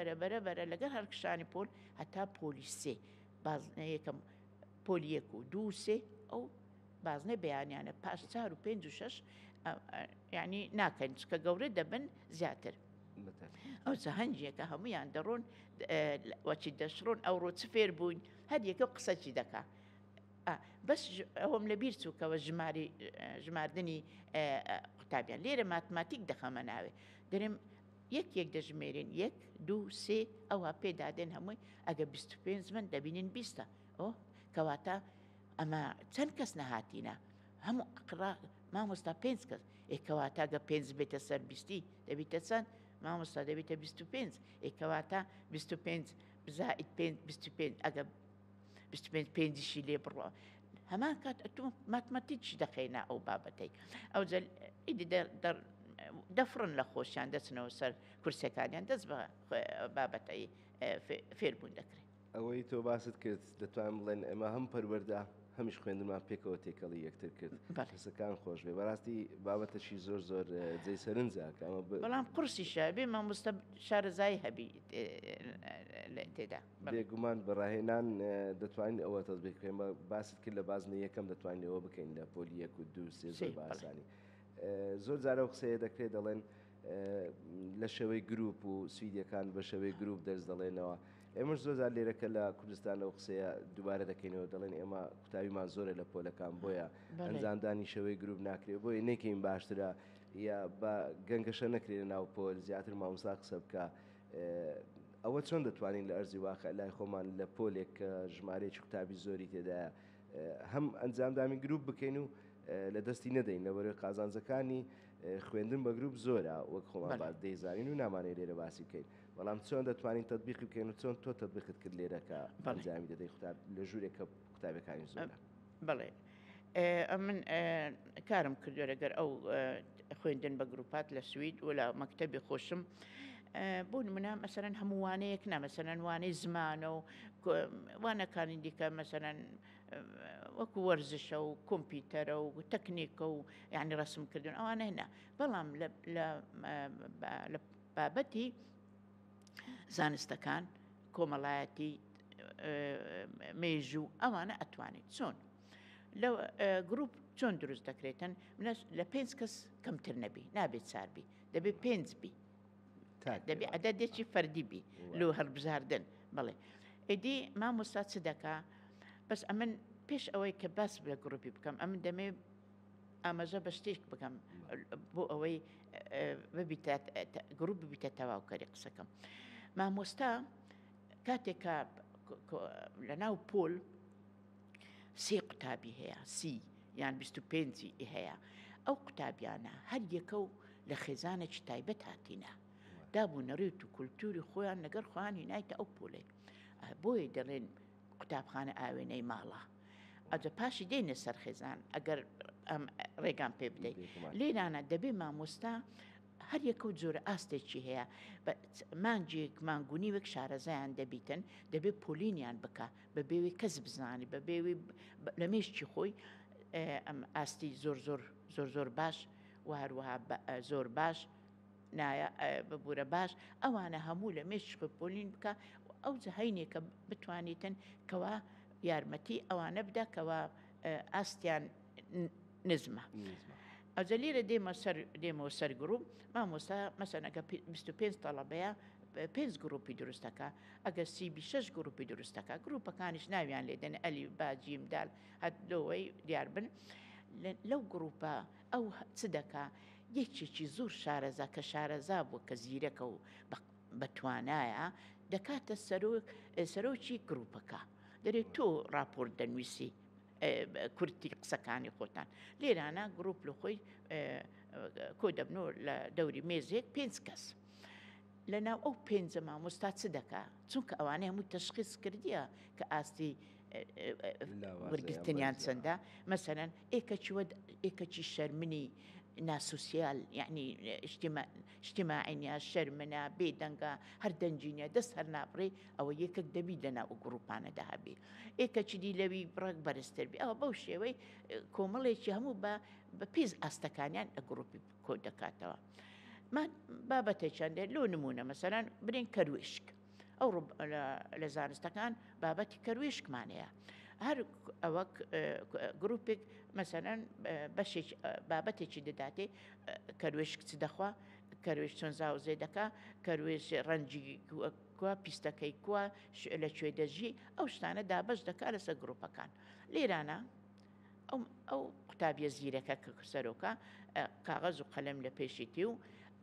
لەگەر هەرکشانی پۆل هەتا پۆلی سێ بازنەیەکەم پۆلیەک و دوو سێ ئەو بازنەی بەیانیانە پاش 4 و 5 و 6 یعنی ناکەن کە گەورە دەبن زیاتر ئەو هەنجێکە هەمویان دەڕۆن وەچی دەشڕۆن ئەوڕۆ چ فێر بووین هەر یەکە قسەچی دەکا بەس ئەوم لە بیر چووکەوە ژماردنی قوتابیان لێرە ماتماتیک دەخەمە ناوێ دەرێم یەک دەژمێرین 1 2 3 ئەوە پێدادێن هەمووی ئەگە 25 من دەبینین 20 ئەو کەواتە ئەمە چەند کەس نەهاتینە هەموو ئەقرا مامۆستا 5 کەس ئێکەواتە گە 5 بێتە سەر 20 دەبیتە چەند مامۆستا دەبێتە 25 ئێکەواتە 25 بزائید 25 ئەگە 25 پێنجشی لێ بڕۆ هەمان کات ئەتوم ماتماتیکی دەخێنا ئەو بابەتەی ئەو ئیدی دەفرن لە خۆشیان دەچنەوە سەر کورسەکانیان دەست بە بابەتەی فێربوون دەکرێت ئەوەی تۆ باست کرد دەتوانم بڵێن ئەمە هەم پەروەردە هەمیش خوێندنمان پێکەوە تێکەڵی یەکتر کرد کەسەکان خۆش بێ بەڕاستی بابەتەشی زۆر جێی سەرنجاکە ئەمە بەڵام قورسیشە بێ مامۆستا شارەزای هەبی تێدا بێگومان بەڕاهێنان دەتوانین ئەوە تەزبیق بکەین باست کرد لە بازنە یەکەم دەتوانین ئەوە بکەین لە پۆلی 1 و 2 3 زۆر باسانی زۆر جارە قسەیە دەکرێت دەڵێن لە شەوەی گروپ و سویدەکان بە شەوەی گروپ دەرز دەڵێنەوە ئێمەش زۆر لێرەکە لە کوردستان لەو قسەیە دووبارە دەکەینەوە دەڵێن ئێمە قوتابیمان زۆرە لە پۆلەکان بۆیە ئەنجامدانی شەوەی گروپ ناکرێت بۆیە نەکەین باشترە یا بە گەنگەشە نەکرێت ناو پۆل زیاتر مامۆستا قسە بکە ئەوە چۆن دەتوانین لە ئەرزی واقع لای خۆمان لە پۆلێک کە ژمارەیەکی قوتابی زۆری تێدایە هەم ئەنجامدامی گروپ بکەین و لە دەستی نەدەین لەبەرەوەی قازانجەکانی خوێندن بە گروپ زۆرە وەک خۆمان باز دەیزانین و نامانەیە لێرە باسی بکەین بەڵام چۆن دەتوانین تەطبیقی بکەین و چۆن تۆ تەطبیقت کرد لێرە کە ئەنجامی دەدەی قوتاب لە ژوورێکە قوتابەکانی زۆرە بەڵێ من کارم کردو لەگەر ئەو خوێندن بە گروپات لە سوید و لە مەکتەبی خۆشم بۆ نمونە مەسەرەن هەمووانەیەک نا مەسەرەن وانەی زمانە و وانەکانی دیکە مەسەرەن وەکو وەرزشە و کۆمپیوتەرە و تەکنیکە و یعنی ڕەسمکردن ئەوانە هێنا بەڵام لە بابەتی زانستەکان کۆمەڵایەتی مێژوو ئەوانە ئەتوانێت چۆن لە گروپ چۆن دروست دەکرێتن لە 5 کەس کەمتر نەبی نابێت ساربی دەبێت 5 بی دەبێت عەدەدێکی فەردی بی لۆ هەڵبژاردن بڵێ ئیدی مامۆستا چ دەکا بەس ئەمن پێش ئەوەی کە باس لە گروپی بکەم ئەمن دەمێ ئاماژە بە شتێک بکەم بۆ ئەوەی گروپ ببیتە تەواوکەری قسەکەم مامۆستا کاتێکە لە ناو پۆل 3 قوتابی هەیە 30 یان 25 هەیە ئەو قوتابیانە هەر یەکە و لە خێزانێکی تایبەت هاتینە دابوونەڕێت و کولتوری خۆیان لەگەر خۆیانی نایتە ئەو پۆلەی بۆیە دەڵێن قوتابخانە ئاوێنەی ماڵە ئەجە پاشی دێنە سەر خێزان ئەگەر ئەم ڕێگان پێ بدەیت لێرانە دەبێ مامۆستا هەر یەکە و جۆرە ئاستێکی هەیە مانجێک مانگونی وەک شارەزایان دەبیتن دەبێت پۆلینیان بکە بە بێوی کەس بزانانی بە بێوی لە مێشتی خۆی ئەم ئاستی زۆر باش و هەروەها زۆر باش ببوورە باش ئەوانە هەموو لە مێشتی خۆی پۆلین بکە ئەو جەهینێکە بتوانیتن کەوا یارمەتی ئەوانە بدە کەوا ئاستیان نزمە. ئەوجە لێرە دێمەوە سەر گروپ مامۆستا مەسەنەکە 25 تەڵەبەیە 5 گروپی دروستەکە ئەگەر 36 گروپی دروستەکە گروپەکانیش ناویان لێدەن ئەلی باجیم دال هەدەوەی دیار بن لەو گروپە ئەو چ دەکا یەکێکی زۆر شارەزا کە شارەزا بووە کە زیرەکە و بەتوانایە دەکاتە سەرۆکی گروپەکە دەرێت تۆ راپۆرت دەنوویسی کورتی قسەکانی خۆتان لێرانە گروپ لە خۆی کۆ دەبنەوە لە دەوری مێزێک 5 کەس لەناو ئەو 5 مامۆستا چ دەکا چونکە ئەوانەی هەمووی تەشخیص کردیە کە ئاستی وەرگرتنیان چەندە مەسەرەن ئێکەکی شەرمنی ناسوسیال یعنی اجتماعینیا شەرمنە بێدەنگە هەر دەنجینە دەست هەر ناپڕێ ئەوە یەکێک دەبی لەناو ئەو گروپانەدا هەبێ ئێکەکی دی لەوی بڕک بەرزتربی ئەوە بەو شێوەی کۆمەڵێکی هەموو بە پێز ئاستەکانیان لە گروپی کۆ دەکاتەوە بابەتێکیان دێت لۆ نمونە مەسەرەن برێن کەروێشک ئەو لە زانستەکان بابەتی کەروێشکمانەیە هەر ئەوە گروپێک مەسەرەن بابەتێکی دەداتێ کەروێشک چ دەخوا کەروێش چۆن زاوزێ دەکا کەروێش ڕەنجی کووە پیستەکەی کووە لەکوێ دەژی ئەو شتانە دابەش دەکا لەسەر گروپەکان لێرانە ئەو قوتابیە زیرەکە کە سەرۆکە کاغەز و قەلەم لە پێشیتی و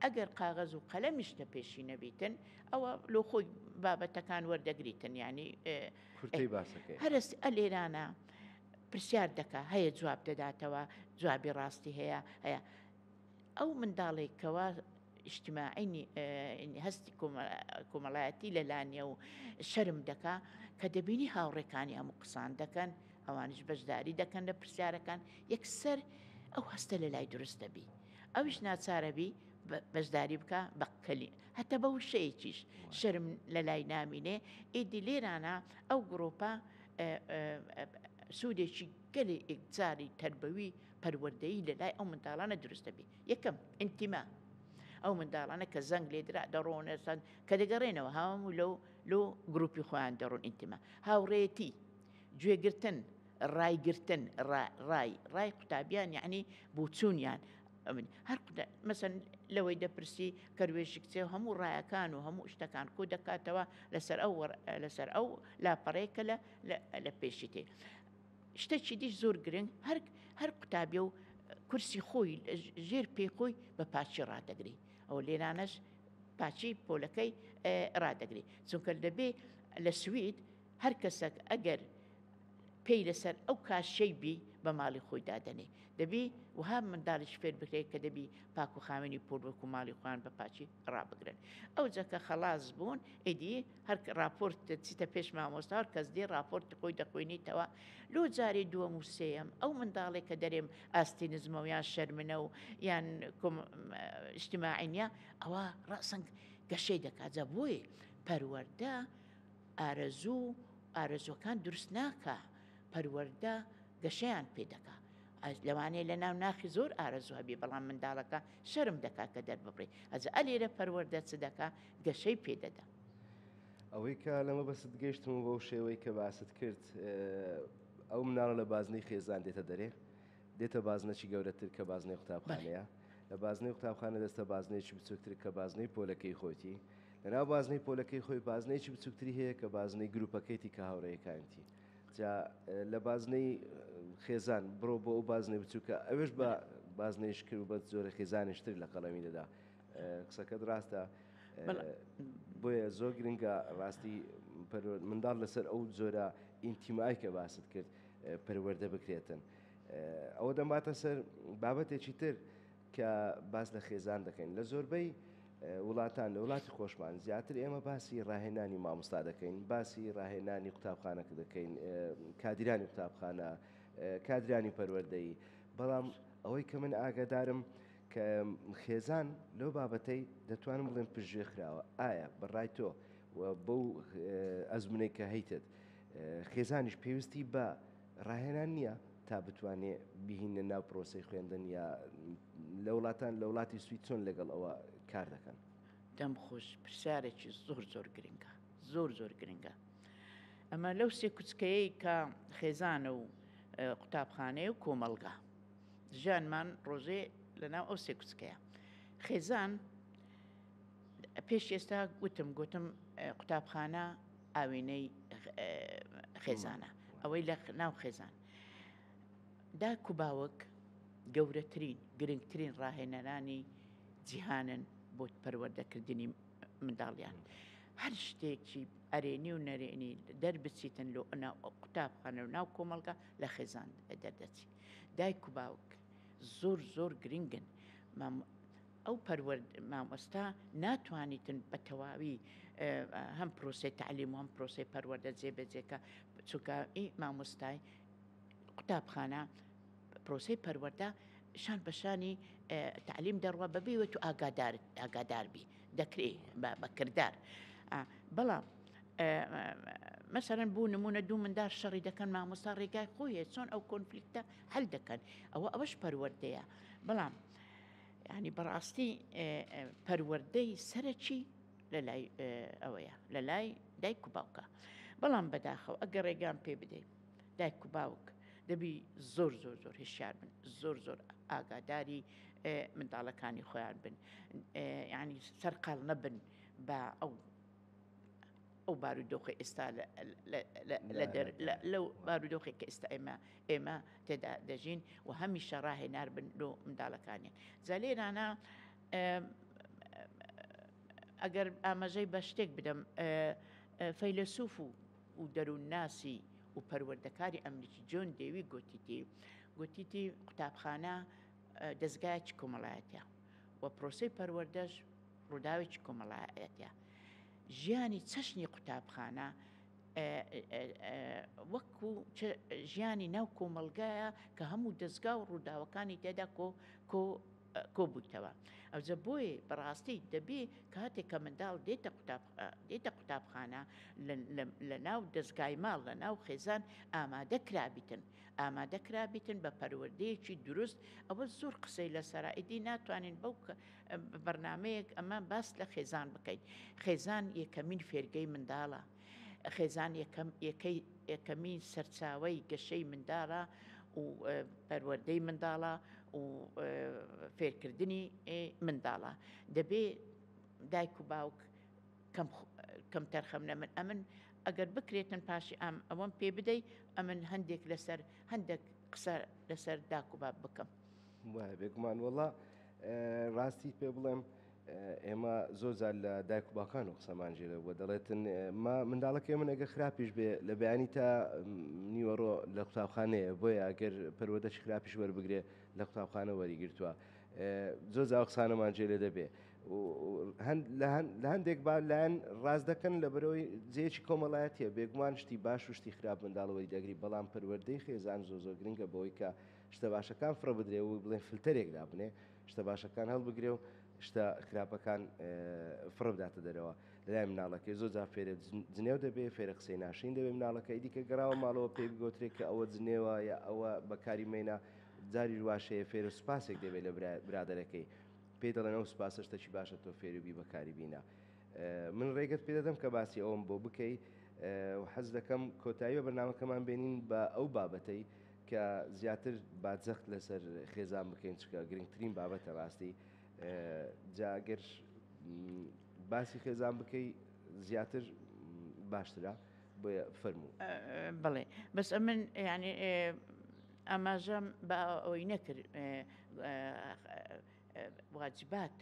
ئەگەر قاغەز و قەلەمیش لە پێشی نەبیتن ئەوە لۆ خۆی بابەتەکان وەردەگریتن ینی هەرست لێرانە پرسیار دەکا هەیە جواب دەداتەوە جوابی ڕاستی هەیە ئەو منداڵێکەوە اجتماعینی هەستی کۆمەڵایەتی لەلانیە و شەرم دەکا کە دەبینی هاوڕێکانی هەموو قسان دەکەن ئەوانش بەشداری دەکەن لە پرسیارەکان یەکسەر ئەو هەستە لە لای دروست دەبی ئەویش ناچارەبی بەشداری بکە بەقلی هەتە بەو شەیەکیش شەرم لە لای نامینێ ئیدی لێرانە ئەو گرۆپە سوودێکی گەلێ ئێکجاری تربەوی پەروەردەیی لە لای ئەو منداڵانە دروست دەبی یەکەم ئینتیما ئەو منداڵانە کە زەنگ لێدرا دەڕۆنەسەن کە دەگەڕێنەوە هەموو لەو گروپی خۆیان دەڕۆن ئینتیما هاوڕێتی گوێگرتن ڕایگرتن ڕای قوتابیان یعنی بوچوونیان هەر مەسەن لەوەی دەپرسی کەروێشی کچێ هەموو ڕایەکان و هەموو شتەکان کۆ دەکاتەوە لەسەر ئەو لاپەڕێکە لە پێشی تێ شتێکی دیش زۆر گرنگ هەر قوتابیە و کورسی خۆی ژێر پێی خۆی بە پاچی ڕادەگری ئەو لێرانەش پاچی پۆلەکەی ڕادەگری چونکە دەبێ لە سوید هەر کەسێک ئەگەر پێی لەسەر ئەو کاشەی بی بە ماڵی خۆی دادەنێ دەبی وها منداڵیش فێر بکرێت کە دەبی پاک و خاوێنی پۆل وەکو ماڵی خۆیان بە پاچی ڕابگرن ئەو جەکە خەلاص بوون ئیدی هەر راپۆرت چیتە پێش مامۆستا هەر کەس دێ راپۆرتی خۆی دەخوێنیتەوە لۆ جارێ دووەم و سێەم ئەو منداڵێک کە دەرێم ئاستی نزمە و یان شەرمنە و یان اجتماعینیە ئەوە ڕەسەنگ گەشەی دەکاتە بۆیە پەروەردە ئارەزوەکان دروست ناکە پەروەردە گەشەیان پێ دەکا لەوانەیە لە ناو ناخی زۆر ئارەزوە بێ بەڵام منداڵەکە شەرم دەکا کە دەربڕێ ئەجە ئەلێرە پەروەردە چ دەکا گەشەی پێدەدا ئەوەی کە لەمە بەست گەیشتم بۆ شێوەی کە باست کرد ئەو مناڵە لە بازنەی خێزان دێتە دەرێ دێتە بازنەی گەورەتر کە بازنەی قوتابخانەیە لە بازنەی قوتابخانە دەستە بازنەیەکی بچووکتر کە بازنەی پۆلەکەی خۆتی لەناو بازنەی پۆلەکەی خۆی بازنەیەکی بچووکتری هەیە کە بازنەی گروپەکەیتی کە هاوڕێیەکانتی لە بازنەی خێزان بڕۆ بۆ ئەو بازنەی بچووکە ئەوێش بە بازنەیش کرد و بە زۆرە خێزانیشتر لە قەڵەمی دەدا قسەکەت ڕاستە بۆیە زۆر گرنگە ڕاستی منداڵ لەسەر ئەو زۆرە ئینتیمای کە باست کرد پەروەردە بکرێتن ئەوە دەماتە سەر بابەتێکی تر کە باس لە خێزان دەکەین لە زۆربەی وڵاتان لە وڵاتی خۆشمان زیاتر ئێمە باسی ڕاهێنانی مامۆستا دەکەین، باسی ڕاهێنانی قوتابخانەکە دەکەین، کادرانی قوتابخانە، کادرانی پەروەردەیی. بەڵام ئەوەی کە من ئاگادارم کە خێزان لەو بابەتەی دەتوانم بڵێن پژێ خراوە. ئایا بەڕای تۆ بەو ئەزمونەی کە هەیتت خێزانیش پێویستی بە ڕاهێنان نییە تا بتوانێ بهینە ناو پرۆسی خوێندن یا لە وڵاتان لە وڵاتی سوید چۆن لەگەڵ ئەوە کار دەکەن؟ دەم خۆش پرسیارێکی زۆر گرنگە، زۆر گرنگە. ئەمە لەو سێ کوچکەیەی کە خێزانە و قوتابخانەیە و کۆمەلگا ژیانمان ڕۆژێ لەناو ئەو سێ کوچکەیە. خێزان پێش ئێستا گوتم قوتابخانە ئاوێنەی خێزانە، ئەوەی لە ناو خێزان داک و باوک گەورەترین گرنگترین ڕاهێنەرانی جیهانن بۆ پەروەردەکردنی منداڵیان. هەر شتێکی ئەرێنی و نەرێنی دەربچیتن لۆ ناو قوتابخانە و ناو کۆمەلگا لە خێزان دەردەچی. دایک و باوک زۆر گرنگن. ئەو مامۆستا ناتوانیتن بە تەواوی هەم پرۆسی تعلیم و هەم پرۆسی پەروەردە جێبەجێکە، چونکە مامۆستای قوتابخانە پرۆسی پەروەردە شان بەشانی تعلیم دەڕوە بەبێوێت و ئاگادار بی دەکرێ بەکردار. بەڵام مەسەرەن بوو نمونە دوو منداڵ شەڕی دەکەن، مامۆستا ڕێگای خۆیە چۆن ئەو کۆنفلیکتە هەل دەکەن، ئەوەش پەروەردەیە. بەڵام ینی بەڕاستی پەروەردەی سەرەکی لە لای ئەوەیە، لە لای دایک و باوکە. بەڵام بەداخەوە ئەگەر ڕێگان پێ بدەین دایک و باوک دەبی زۆر هێشیار بن، زۆر ئاگاداری منداڵەکانی خۆیان بن، ینی سەرقاڵ نەبن بە ئەو بارودۆخی ئێستا لەو بارودۆخی کە ئێستا ئێمە تێدا دەژین و هەمیشە ڕاهێنار بن لۆ منداڵەکانیان. جا لێرانە ئەگەر ئاماژەی بە شتێک بدەم، فەیلسوف و دەروونناسی و پەروەردەکاری ئەمریکی جۆن دێوی گوتیتی قوتابخانە دەستگایەکی کۆمەڵایەتە و پرۆسەی پەروەردەش ڕووداوێکی کۆمەڵایەتە. ژیانی چەشنی قوتابخانە وەکو ژیانی ناو کۆمەلگایە کە هەموو دەستگا و ڕووداوەکانی تێدا کۆبوویتەوە. ئەوجە بۆیە بەڕاستی دەبێ کاتێک کە منداڵ دێتە قوتابخانە لە ناو دەستگای ماڵ لە ناو خێزان ئامادەکرابیتن بە پەروەردەیەکی دروست. ئەوە زۆر قسەی لەسەرا ئیدی ناتوانین بەو بەرنامەیەک ئەمە باس لە خێزان بکەین. خێزان یەکەمین فێرگەی منداڵە، خێزان یەکەمین سەرچاوەی گەشەی منداڵە و پەروەردەی منداڵە و فێرکردنی منداڵە. دەبێ دایک و باوک کەم تەرخەم نەمن ئەمن ئەگەر بکرێتن پاشی ئەوەم پێ بدەی ئەمن هەندێک قسە لەسەر داک و باب بکەم. وای بێگومان وەڵا ڕاستی پێ بڵێم ئێمە زۆرجار لە دایک و باوکان و قسەمانژێرە وە دەڵێتن منداڵەکەی من ئەگە خراپیش بێ لە بەیانی تا نیوەڕۆ لە قوتابخانەیە، بۆیە ئەگەر پەروەردەی خراپیش وەربگرێ لە قوتابخانە وەریگرتووە. زۆر قسانەمان جێ لێ دەبێ لە هەندێک لایەن ڕاست دەکەن لە بەرەوەی جێکی کۆمەڵایەتیە، بێگومان شتی باش و شتی خراپ منداڵەوەی دەگری. بەڵام پەروەردەی خێزان زۆر گرنگە بەوەی کە شتە باشەکان فرە بدرێ و بڵێن فلتەرێک دابنێ، شتە باشەکان هەڵبگرێ و شتە خراپەکان فرە بداتە دەرەوە لەلای مناڵەکەی. زۆر فێرە جنێو دەبێ، فێرە قسەی ناشین دەبێ مناڵەکەی دیکە گەڕاوە ماڵەوە پێی بگۆترێت کە ئەوە جنێوە یا ئەوە بەکاری مێنە جاری واشەیە فێرە سوپاسێک دەبێت لە برادەرەکەی، پێی دەڵێن ئەو سوپاسە شتێکی باشە تۆ فێروبی بەکاری بینە. من ڕێگەت پێ دەدەم کە باسی ئەوم بۆ بکەی و حەز دەکەم کۆتایی بە بەرنامەکەمان بێنین بە ئەو بابەتەی کە زیاتر باجەخت لەسەر خێزان بکەین، چکە گرنگترین بابەتە ڕاستی. جاگەر باسی خێزان بکەی زیاتر باشترە، بۆیە فەرموو. بڵێ بەس ئەمن ینی ئاماژەم بە ئەوەی نەکرد واجبات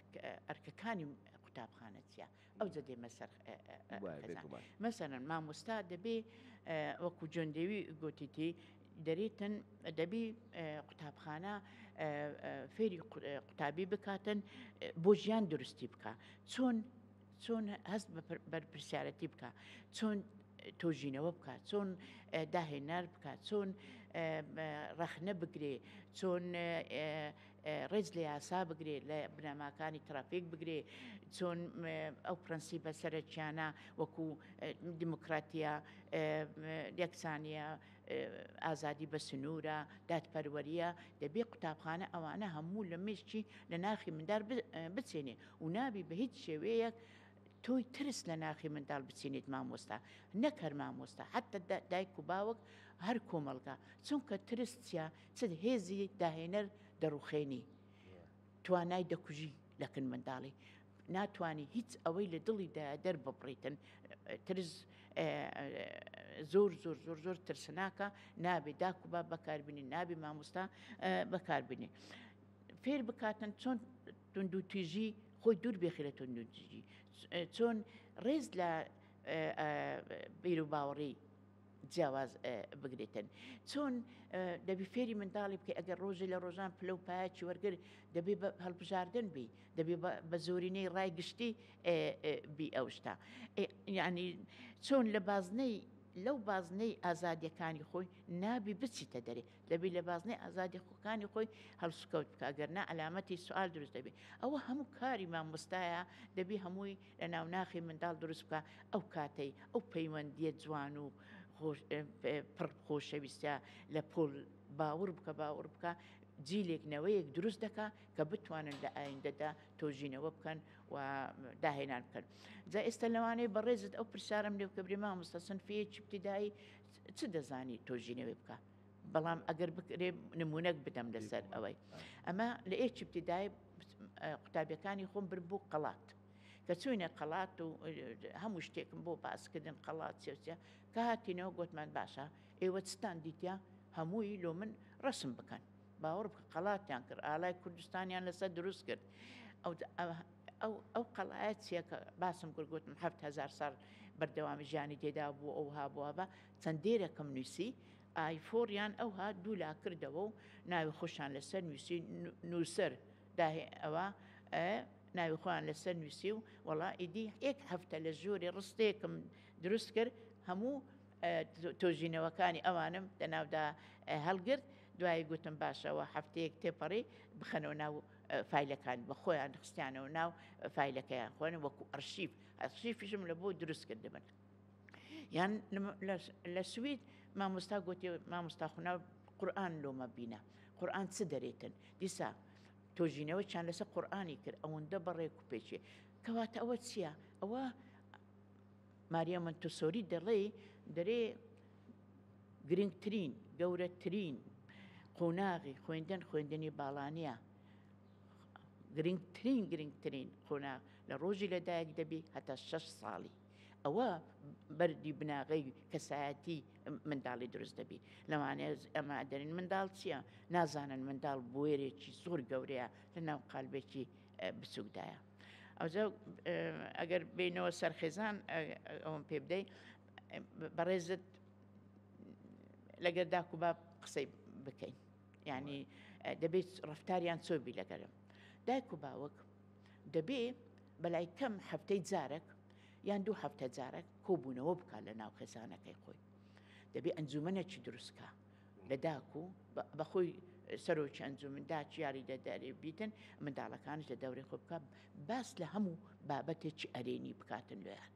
ئەرکەکانی قوتابخانە چیە ئەو جە دێمە سەر مەسەرەن مامۆستا دەبێ وەکو جۆندێوی گوتیتی دەبی قوتابخانە فێری قوتابی بکاتن بۆ ژیان درستی بکە چۆن هەست بەرپرسیارەتی بکە چۆن تۆژینەوە بکە چۆن داهێنار بکە چۆن ڕەخنە بگرێ چۆن ڕێز لە یاسا بگرێ لە بنەماکانی ترافیک بگرێ چۆن ئەو پرەنسیپە سەرەکیانە وەکو دیموکراتیە یەکسانیە ئازادی بە سنوورە دادپەروەریە دەبێ قوتابخانە ئەوانە هەموو لە مێشکی لە ناخی منداڵ بچێنێ و نابی بە هیچ شێوەیەک تۆی ترس لە ناخی منداڵ بچینیت مامۆستا نەک هەر مامۆستا حتى دایک و باوک هەر کۆمەڵگا چونکە ترس چیە چ هێزی داهێنەر دەڕوخێنی توانای دەکوژی لەکن منداڵی ناتوانانی هیچ ئەوەی لە دڵی دەرببڕیتن ترس زۆر ترسناکە نابێ داکوبا بەکاربینی نابی مامۆستا بەکاربینی فێر بکاتن چۆن توندوتیژی خۆی دوور بێخی لە توندوتیژی چۆن ڕێز لە بیر و باوەڕی جیاواز بگرێتن چۆن دەبی فێری منداڵی بکە ئەگەر ڕۆژی لە ڕۆژان پلە و پایکی وەرگر دەبێ بە هەڵبژاردن بی دەبێ بە زۆرینەی ڕای گشتی بی ئەو شتا یعنی چۆن لە بازنەی لەو بازنەی ئازادیەکانی خۆی نابی بچیتە دەرێ دەبی لە بازنەی ئازادی خۆکانی خۆی هەڵسوکەوت بکە گەرنا علامەتی سوال دروست دەبێت ئەوە هەموو کاری مامۆستایە دەبی هەمووی لە ناوناخی منداڵ دروست بکە ئەو کاتەی ئەو پەیوەندیە جوان و پڕ خۆشەویستە لە پۆل باور بکە جیلێکنەوەیەک دروست دەکا کە بتوانن لە ئایندەدا تۆژینەوە بکەن و داهێنان بکەن جا ئێستا لەوانەیە بەڕێزت ئەو پرسیارم لێ بکە برێ مامۆستا سنفەیەکی ابتیدایی چ دەزانی تۆژینەوەی بکە بەڵام ئەگەر بکرێ نمونەک بدەم لەسەر ئەوەی ئەمە لە ئێکی ابتیدایی قوتابیەکانی خۆم بر بوو قەڵات کە چوینە قەڵات و هەموو شتێکم بۆ باسکردن قەڵات سێوسە کە هاتینەوە گوتمان باشە ئێوە چتان دیتیا هەمووی لۆ من ڕسم بکەن باوەڕ بکە قەڵاتیان کرد ئالای کوردستانیان لەسەر دروست کرد ئەو قەڵایەت چیە کە باسم کرد گوتم 7,000 ساڵ بەردەوامی ژیانی تێدا بوو ئەو هابووە بە چەندێرەکەم نووسی ئایفۆریان ئەوها دوولا کردەوە و ناوی خۆشان لەسەر نووسی نووسەر داهێ ئەوە ناوی خۆیان لەسەر نووسی و وەڵا ئیدی یەک هەفتە لە ژۆری ڕستێکم دروست کرد هەموو تۆژینەوەکانی ئەوانم لەناودا هەڵگرت دوایی گوتم باشەوە هەفتەیەک تێپەڕی بخەنەوە ناو فایلەکان بە خۆیان خستیانەوە ناو فایلەکەیان خۆن وەکو ئەرشیفیشم لە بۆ دروست کردبن یان لە سوید مامۆستا گوتی مامۆستا خونا قورئان لۆمە بینە قورئان چ دەرێتن دیسا تۆژینەوە چیان لەسەر قورئانی کرد ئەوەندە بەڕێک و پێچێ کەواتە ئەوە چییە ئەوە ماریا مۆنتسۆری دەرێ گرنگترین گەورەترین قۆناغی خوێندنی باڵانیە گرنگترین قۆناغ لە ڕۆژی لەدایک دەبی هەتا 6 ساڵی ئەوە بەردی بناغی کەسایەتی منداڵی دروست دەبی لەوانەیە ئەمە دەرین منداڵ چییە نازانن منداڵ بۆێرێکی زۆر گەورەیە لە ناو قالبێکی بچووکدایە ئەوجا ئەگەر بینەوە سەرخێزان ئەوم پێ بدەی بەڕێزت لەگەر داک و باب قسەی بکەین یعنی دەبێت ڕەفتاریان چۆبی لەگەرم دایک و باوک دەبێ بەلای کەم هەفتەی جارێک یان 2 هەفتە جارێک کۆبوونەوە بکە لە ناو خێزانەکەی خۆی دەبێ ئەنجومەنێکی دروستکە لە داک و بەخۆی سەرۆکی ئەنجومندا یاری دەدارێ بیتن منداڵەکانش لە دەورەی خۆ بکە باس لە هەموو بابەتێکی ئەرێنی بکاتن لێیان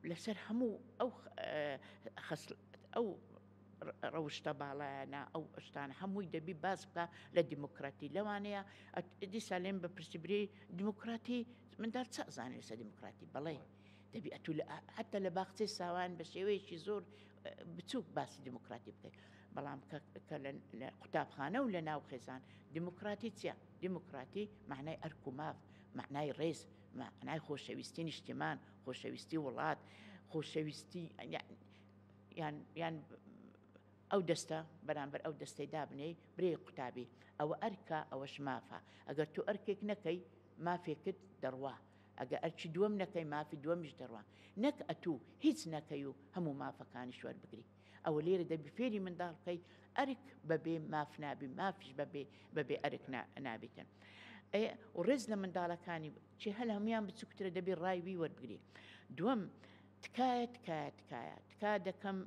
لەسەر هەموو ئەو ڕەوشتە باڵایانە ئەو ئەشتان هەمووی دەبی باس بکە لە دیموکراتی لەوانەیە دیسا لێم بەپرسی برێ دیموکراتی منداڵ چ ئەزانێت لەسەر دیموکراتی بەڵێ دەبی ئەتوو حتا لە باخچەی ساوان بە شێوەیەکی زۆر بچووک باسی دیموکراتی بکەیت بەڵام کە لە قوتابخانە و لە ناو خێزان دیموکراتی چییە دیموکراتی معنای ئەرک و ماف معنای ڕێز معنای خۆشەویستی نیشتمان خۆشەویستی وڵات خۆشەویستی یان ئەو دەستە بەرامبەر ئەو دەستەی دابنەی برێ قوتابی ئەوە ئەرکە ئەوەش مافە ئەگەر تو ئەرکێک نەکەی مافێکت دەڕوا ئەگە ئەرچی دووەم نەکەی مافی دووەمیش دەڕوا نەک ئەتوو هیچ نەکەی و هەموو مافەکانی شوەر بگری ئەوە لێرە دەبی فێری منداڵکەی ئەرک بەبێ ماف نابی مافیش بەبێ ئەرک نابێتن. و ڕێز لە منداڵەکانی چی هەل هەمویان بچووکترە دەبێ ڕایوی وەربگری. دووەم تکایە دەکەم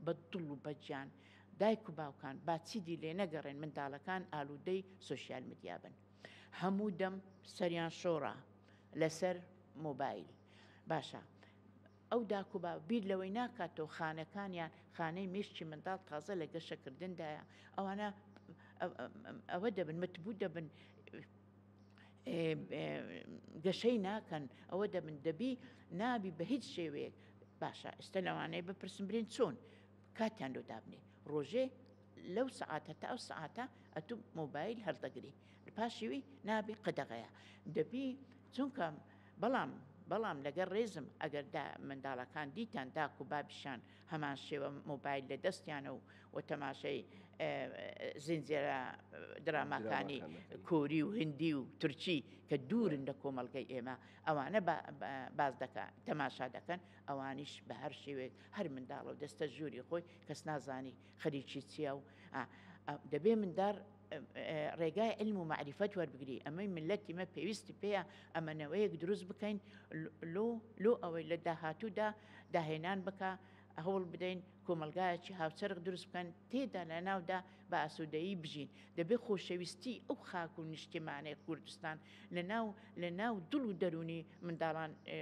بە دڵ و بەجیان دایک و باوکان باچیدی لێ نەگەڕێن منداڵەکان ئالوودەی سۆسیال میدیا بن. هەموو دەم سەریان شۆڕە لەسەر مۆبایل. باشە ئەو داک و با بیر لەوەی ناکاتەوە خانەکانیان خانەی مێشتی منداڵ تازە لە گەشەکردندایە ئەوانە ئەوە دەبن متبوو دەبن گەشەی ناکەن ئەوە دەبن دەبی نابی بە هیچ شێوەیەک. باشە ئێستا لەوانەیە بپرسم برێن چۆن کاتیان لۆ دابنێ ڕۆژێ لەو سعاتە تا ئەو سعاتە ئەتوو مۆبایل هەڵدەگری پاشیوی نابی قەدەغەیە دەبی چونکە بەڵام لەگەر ڕێزم ئەگەر منداڵەکان دیتان داک و بابیشان هەمان شێوە مۆبایل لە دەستیانە و تەماشای زنجێرە دراماکانی کۆری و هندی و تورکی کە دوورن لە کۆمەڵگەی ئێمە ئەوانە باز دەکەن تەماشا دەکەن ئەوانیش بە هەر شێوێک هەر منداڵە و دەستە ژووری خۆی کەس نازانی خەریکی چییە و دەبێ مندار ڕێگای علم و معریفەت وەربگری ئەمەی ملەتی مە پێویستی پێیە ئەمەنەوەیەک دروست بکەین لۆ ئەوەی لە داهاتوودا داهێنان بکە هەوڵ بدەین کۆمەلگایەکی هاوچەرخ دروست بکەن تێدا لە ناودا بە ئاسوودەیی بژین دەبێ خۆشەویستی ئەو خاک و نیشتیمانەی کوردستان لە ناو دڵ و دەرونی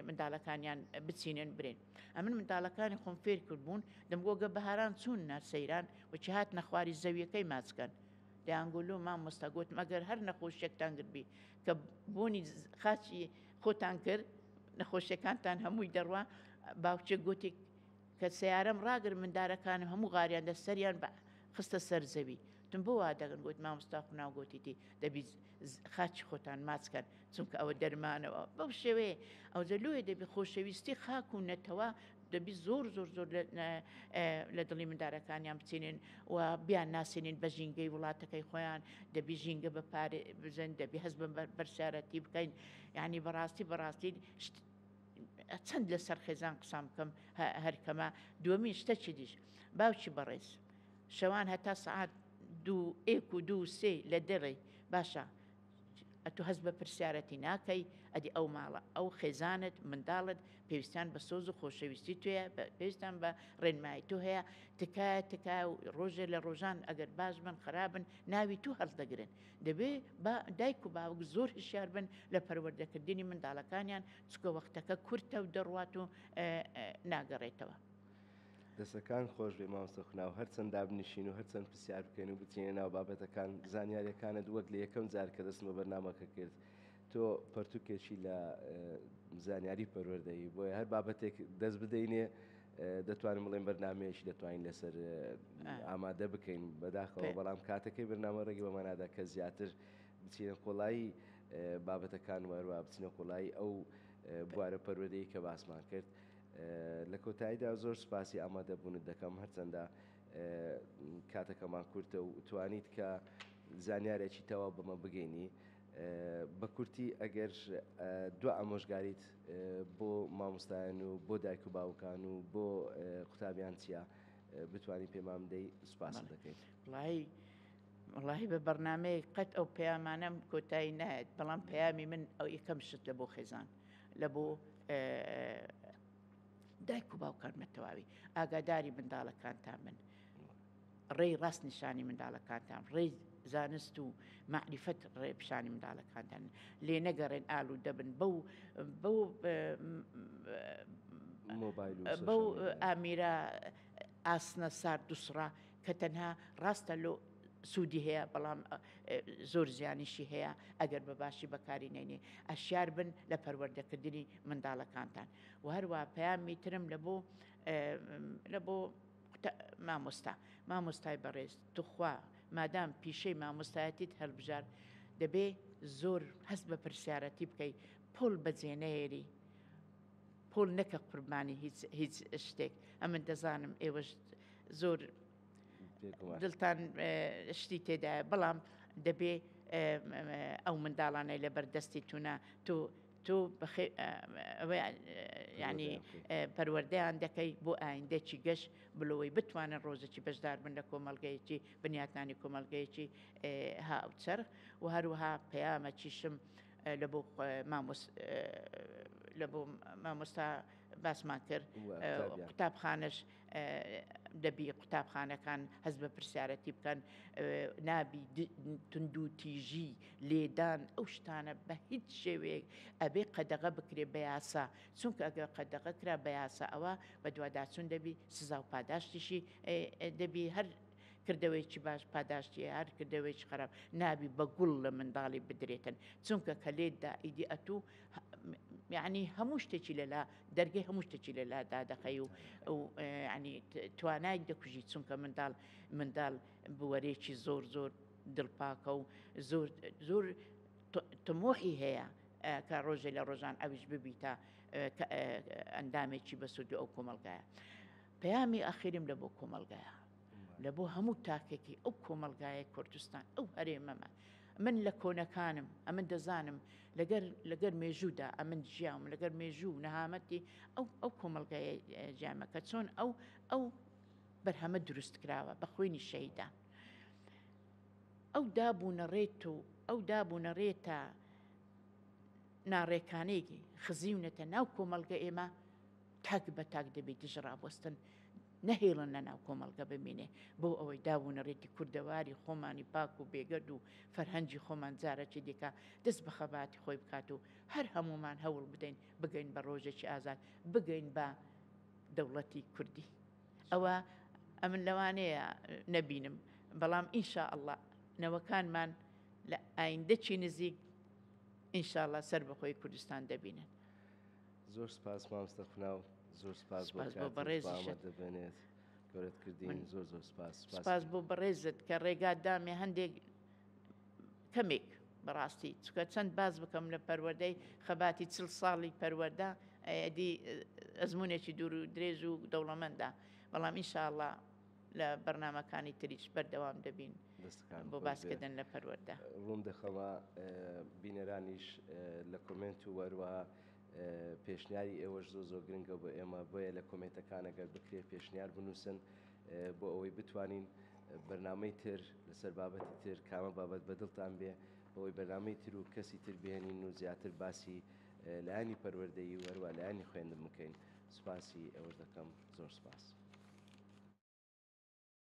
منداڵەکانیان بچینێن برێن. ئەمن منداڵەکانی خۆم فێر کردبوون دەمگۆگە بەهاران چوون نەرسەیران وچی هات نەخواری زەویەکەی ماچکەن دەیانگۆلۆ مامۆستا گوت مەگەر هەر نەخۆشیێکتان گربی کە بۆنی خاچی خۆتان کرد نەخۆشیەکانتان هەمووی دەڕوا باوچێ گوتێک کە سیارەم ڕاگر مندارەکان هەموو غاریان لە سەریان خستە سەر زەوی تم بۆ وا دەگەن گوت مامۆستا خوناو گوتیتی دەبی خاچی خۆتان ماچکەن چونکە ئەوە دەرمانەوە بەو شێوەیە ئەو جەلوێ دەبی خۆشەویستی خاک و نەتەوە دەبی زۆر لە دڵی مندارەکانیان بچینێن و بیان ناسێنین بە ژینگەی وڵاتەکەی خۆیان دەبی ژینگە بە پارێ بزن دەبی هەست بە بەرسیارەتی بکەین یعنی بەڕاستی چەند لەسەر خێزان قسام بکەم هەرکەمە دووەمی شتەچی دیش باوکی بەڕێز شەوان هەتا سعات 1 لە دەڕێ باشە ئەتو هەست بە پرسیارەتی ناکەی ئەدی ئەو ماڵە ئەو خێزانت منداڵت پێویستیان بە سۆز و خۆشەویستی توێە پێویستان بە ڕێنمایی تۆ هەیە تکایە و ڕۆژێ لە ڕۆژان ئەگەر باش بن خراپن ناوی تو هەڵدەگرن دەبێ دایک و باوک زۆر هشیار بن لە پەروەردەکردنی منداڵەکانیان چکە وەختەکە کورتە و دەڕوات و ناگەڕێتەوە. دەسەکان خۆش بێ مامۆستا خوناو هەرچەند دابنیشین و هەرچەند پرسیار بکەین و بچینە ناو بابەتەکان زانیاریەکانت وەک لە یەکەم جار کە دەستمە بەرنامەکە کرد تۆ پەرتووکێکی لە زانیاری پەروەردەیی بۆیە هەر بابەتێک دەست بدەینێ دەتوانم بڵێن بەرنامەیەکی دەتوانین لەسەر ئامادە بکەین بەداخەوە بەڵام کاتەکەی بەرنامە ڕێگی بەمانادا کە زیاتر بچینە قۆڵایی بابەتەکان وەروە بچینە قۆڵایی ئەو بوارە پەروەردەیی کە باسمان کرد. لە کۆتاییدا زۆر سوپاسی ئامادەبوونت دەکەم هەرچەندە کاتەکەمان کورتە و توانیت کە زانیارێکی تەواو بەمە بگەینی بە کورتی ئەگەر دو ئامۆژگاریت بۆ مامۆستایان و بۆ دایک و باوکان و بۆ قوتابیان چییە بتوانی پێمان بدەی سوپاس دەکەین. وڵاهی بە بەرنامەیە قەت ئەو پەیامانەم کۆتایی نایەت بەڵام پەیامی من ئەو یەکەم شت لە بۆ خێزان لە بۆ دایک و باوکارمەتەواوی ئاگاداری منداڵەکانتان من ڕێی ڕاست نیشانی منداڵەکانتان ڕێی زانست و معریفەت ڕێپشانی منداڵەکانتان لێ نەگەڕێن ئالوو دەبن بەو ئامیرە ئاسنە سار دووسڕا کە تەنها ڕاستە لۆ سوودی هەیە بەڵام زۆر زیانیشی هەیە ئەگەر بە باشی بەکاری نێنێ ئەشیار بن لە پەروەردەکردنی منداڵەکانتان و هەروە پەیامی ترم لە بۆ مامۆستای بەڕێز توخوا مادام پیشەی مامۆستایەتیت هەڵبژار دەبێ زۆر هەست بە پرسیارەتی بکەی پۆل بەجێنەهێری پۆل نەکە قوربانی هیچ شتێک ئەمن دەزانم ئێوەش زۆر دڵتان شتی تێدایە بەڵام دەبێ ئەو منداڵانەی لە بەردەستی تونە تۆ ینی پەروەردەیان دەکەی بۆ ئایندێکی گەشت بلەوەی بتوانن ڕۆژێکی بەشدار بن لە کۆمەڵگەیەکی بنیاتانی کۆمەڵگەیەکی هاوچەرخ و هەروەها پەیامەکیشم لە بۆ مامۆستا باسمان کرد قوتابخانەش دەبی قوتابخانەکان هەست بە پرسیارەتی بکەن نابی تند و تیژی لێدان ئەو شتانە بە هیچ شێوەیەک ئەبێ قەدەغە بکرێ بە یاسا چونکە ئەگە قەدەغە کرا بە یاسا ئەوە بە دوواداچوون دەبی سزا و پاداشتیشی دەبی هەر کردەوەیکی باش پاداشتی هەر کردەوەیکی خراپ نابی بە گوڵ لە منداڵی بدرێتن چونکە کە لێدا ئیدی ئەتوو یعنی هەموو شتێکی لەلا دەرگەی هەموو شتێکی لەلا دادەخەی و ینی توانای دەکوژی چونکە منداڵ بوەرێکی زۆر زۆر دڵپاکە و زۆر تمۆحی هەیە کە ڕۆژێ لە ڕۆژان ئەویش ببیتە ئەندامێکی بەسوودی ئەو کۆمەڵگایە پەیامی ئەخیرم لە بۆ کۆمەڵگایە لە بۆ هەموو تاکێکی ئەو کۆمەڵگایە کوردستان ئەو هەرێمەمە من لە کۆنەکانم ئەمن دەزانم لەگەر مێژوودا ئەمن ژیام لەگەر مێژوو نەهامەتی ئەو کۆمەڵگایە جامە کە چۆن ئەو بەرهەمە دروست کراوە بە خوێنی شەیدان ئەو دابوونەڕێتە ناڕێکانەیەکی خزیونەتە ناو کۆمەڵگە ئێمە تاک بە تاک دەبێت دژ ڕابوەستن نەهێڵن لە ناو کۆمەڵگە بمینێ بۆ ئەوەی دابوونەڕێتی کوردەواری خۆمانی پاک و بێگەرد و فەرهەنگی خۆمان جارەکی دیکە دەست بە خەباتی خۆی بکات و هەر هەمومان هەوڵ بدەین بگەین بە ڕۆژێکی ئازاد بگەین بە دەوڵەتی کوردی ئەوە ئەمن لەوانەیە نەبینم بەڵام ئینشاءالله نەوەکانمان لە ئایندەکی نزیک ئینشاءالله سەر بەخۆی کوردستان دەبینن. زۆر سپاس مامۆستا خوناو زۆر سپاس بۆ دەبێنێت گەورەت کردین زۆر سپاس بۆ بەڕێزت کە ڕێگات دامێ هەندێک کەمێک بەڕاستی چکە چەند باز بکەم لە پەروەردەی خەباتی 40 ساڵی پەروەردە ئەدی ئەزمونێکی دوور و درێژ و دەوڵەمەندە بەڵام ئینشاءالله لە بەرنامەکانی تریش بەردەوام دەبین بۆ باسکردن لە پەروەردە ڕوون دەخەمە بینەرانیش لە کۆمنت و وەروە پێشنیاری ئێوەش زۆر گرنگە بۆ ئێمە بۆیە لە کۆمنتەکانەگەر بکرێت پێشنیار بنووسن بۆ ئەوەی بتوانین بەرنامەی تر لەسەر بابەتی تر کامە بابەت بەدڵتان بێ بەوەی بەرنامەی تر و کەسی تر بێنین و زیاتر باسی لایانی پەروەردەیی وەروە لایانی خوێندن بکەین سوپاسی ئەوەش دەکەم زۆر سپاس.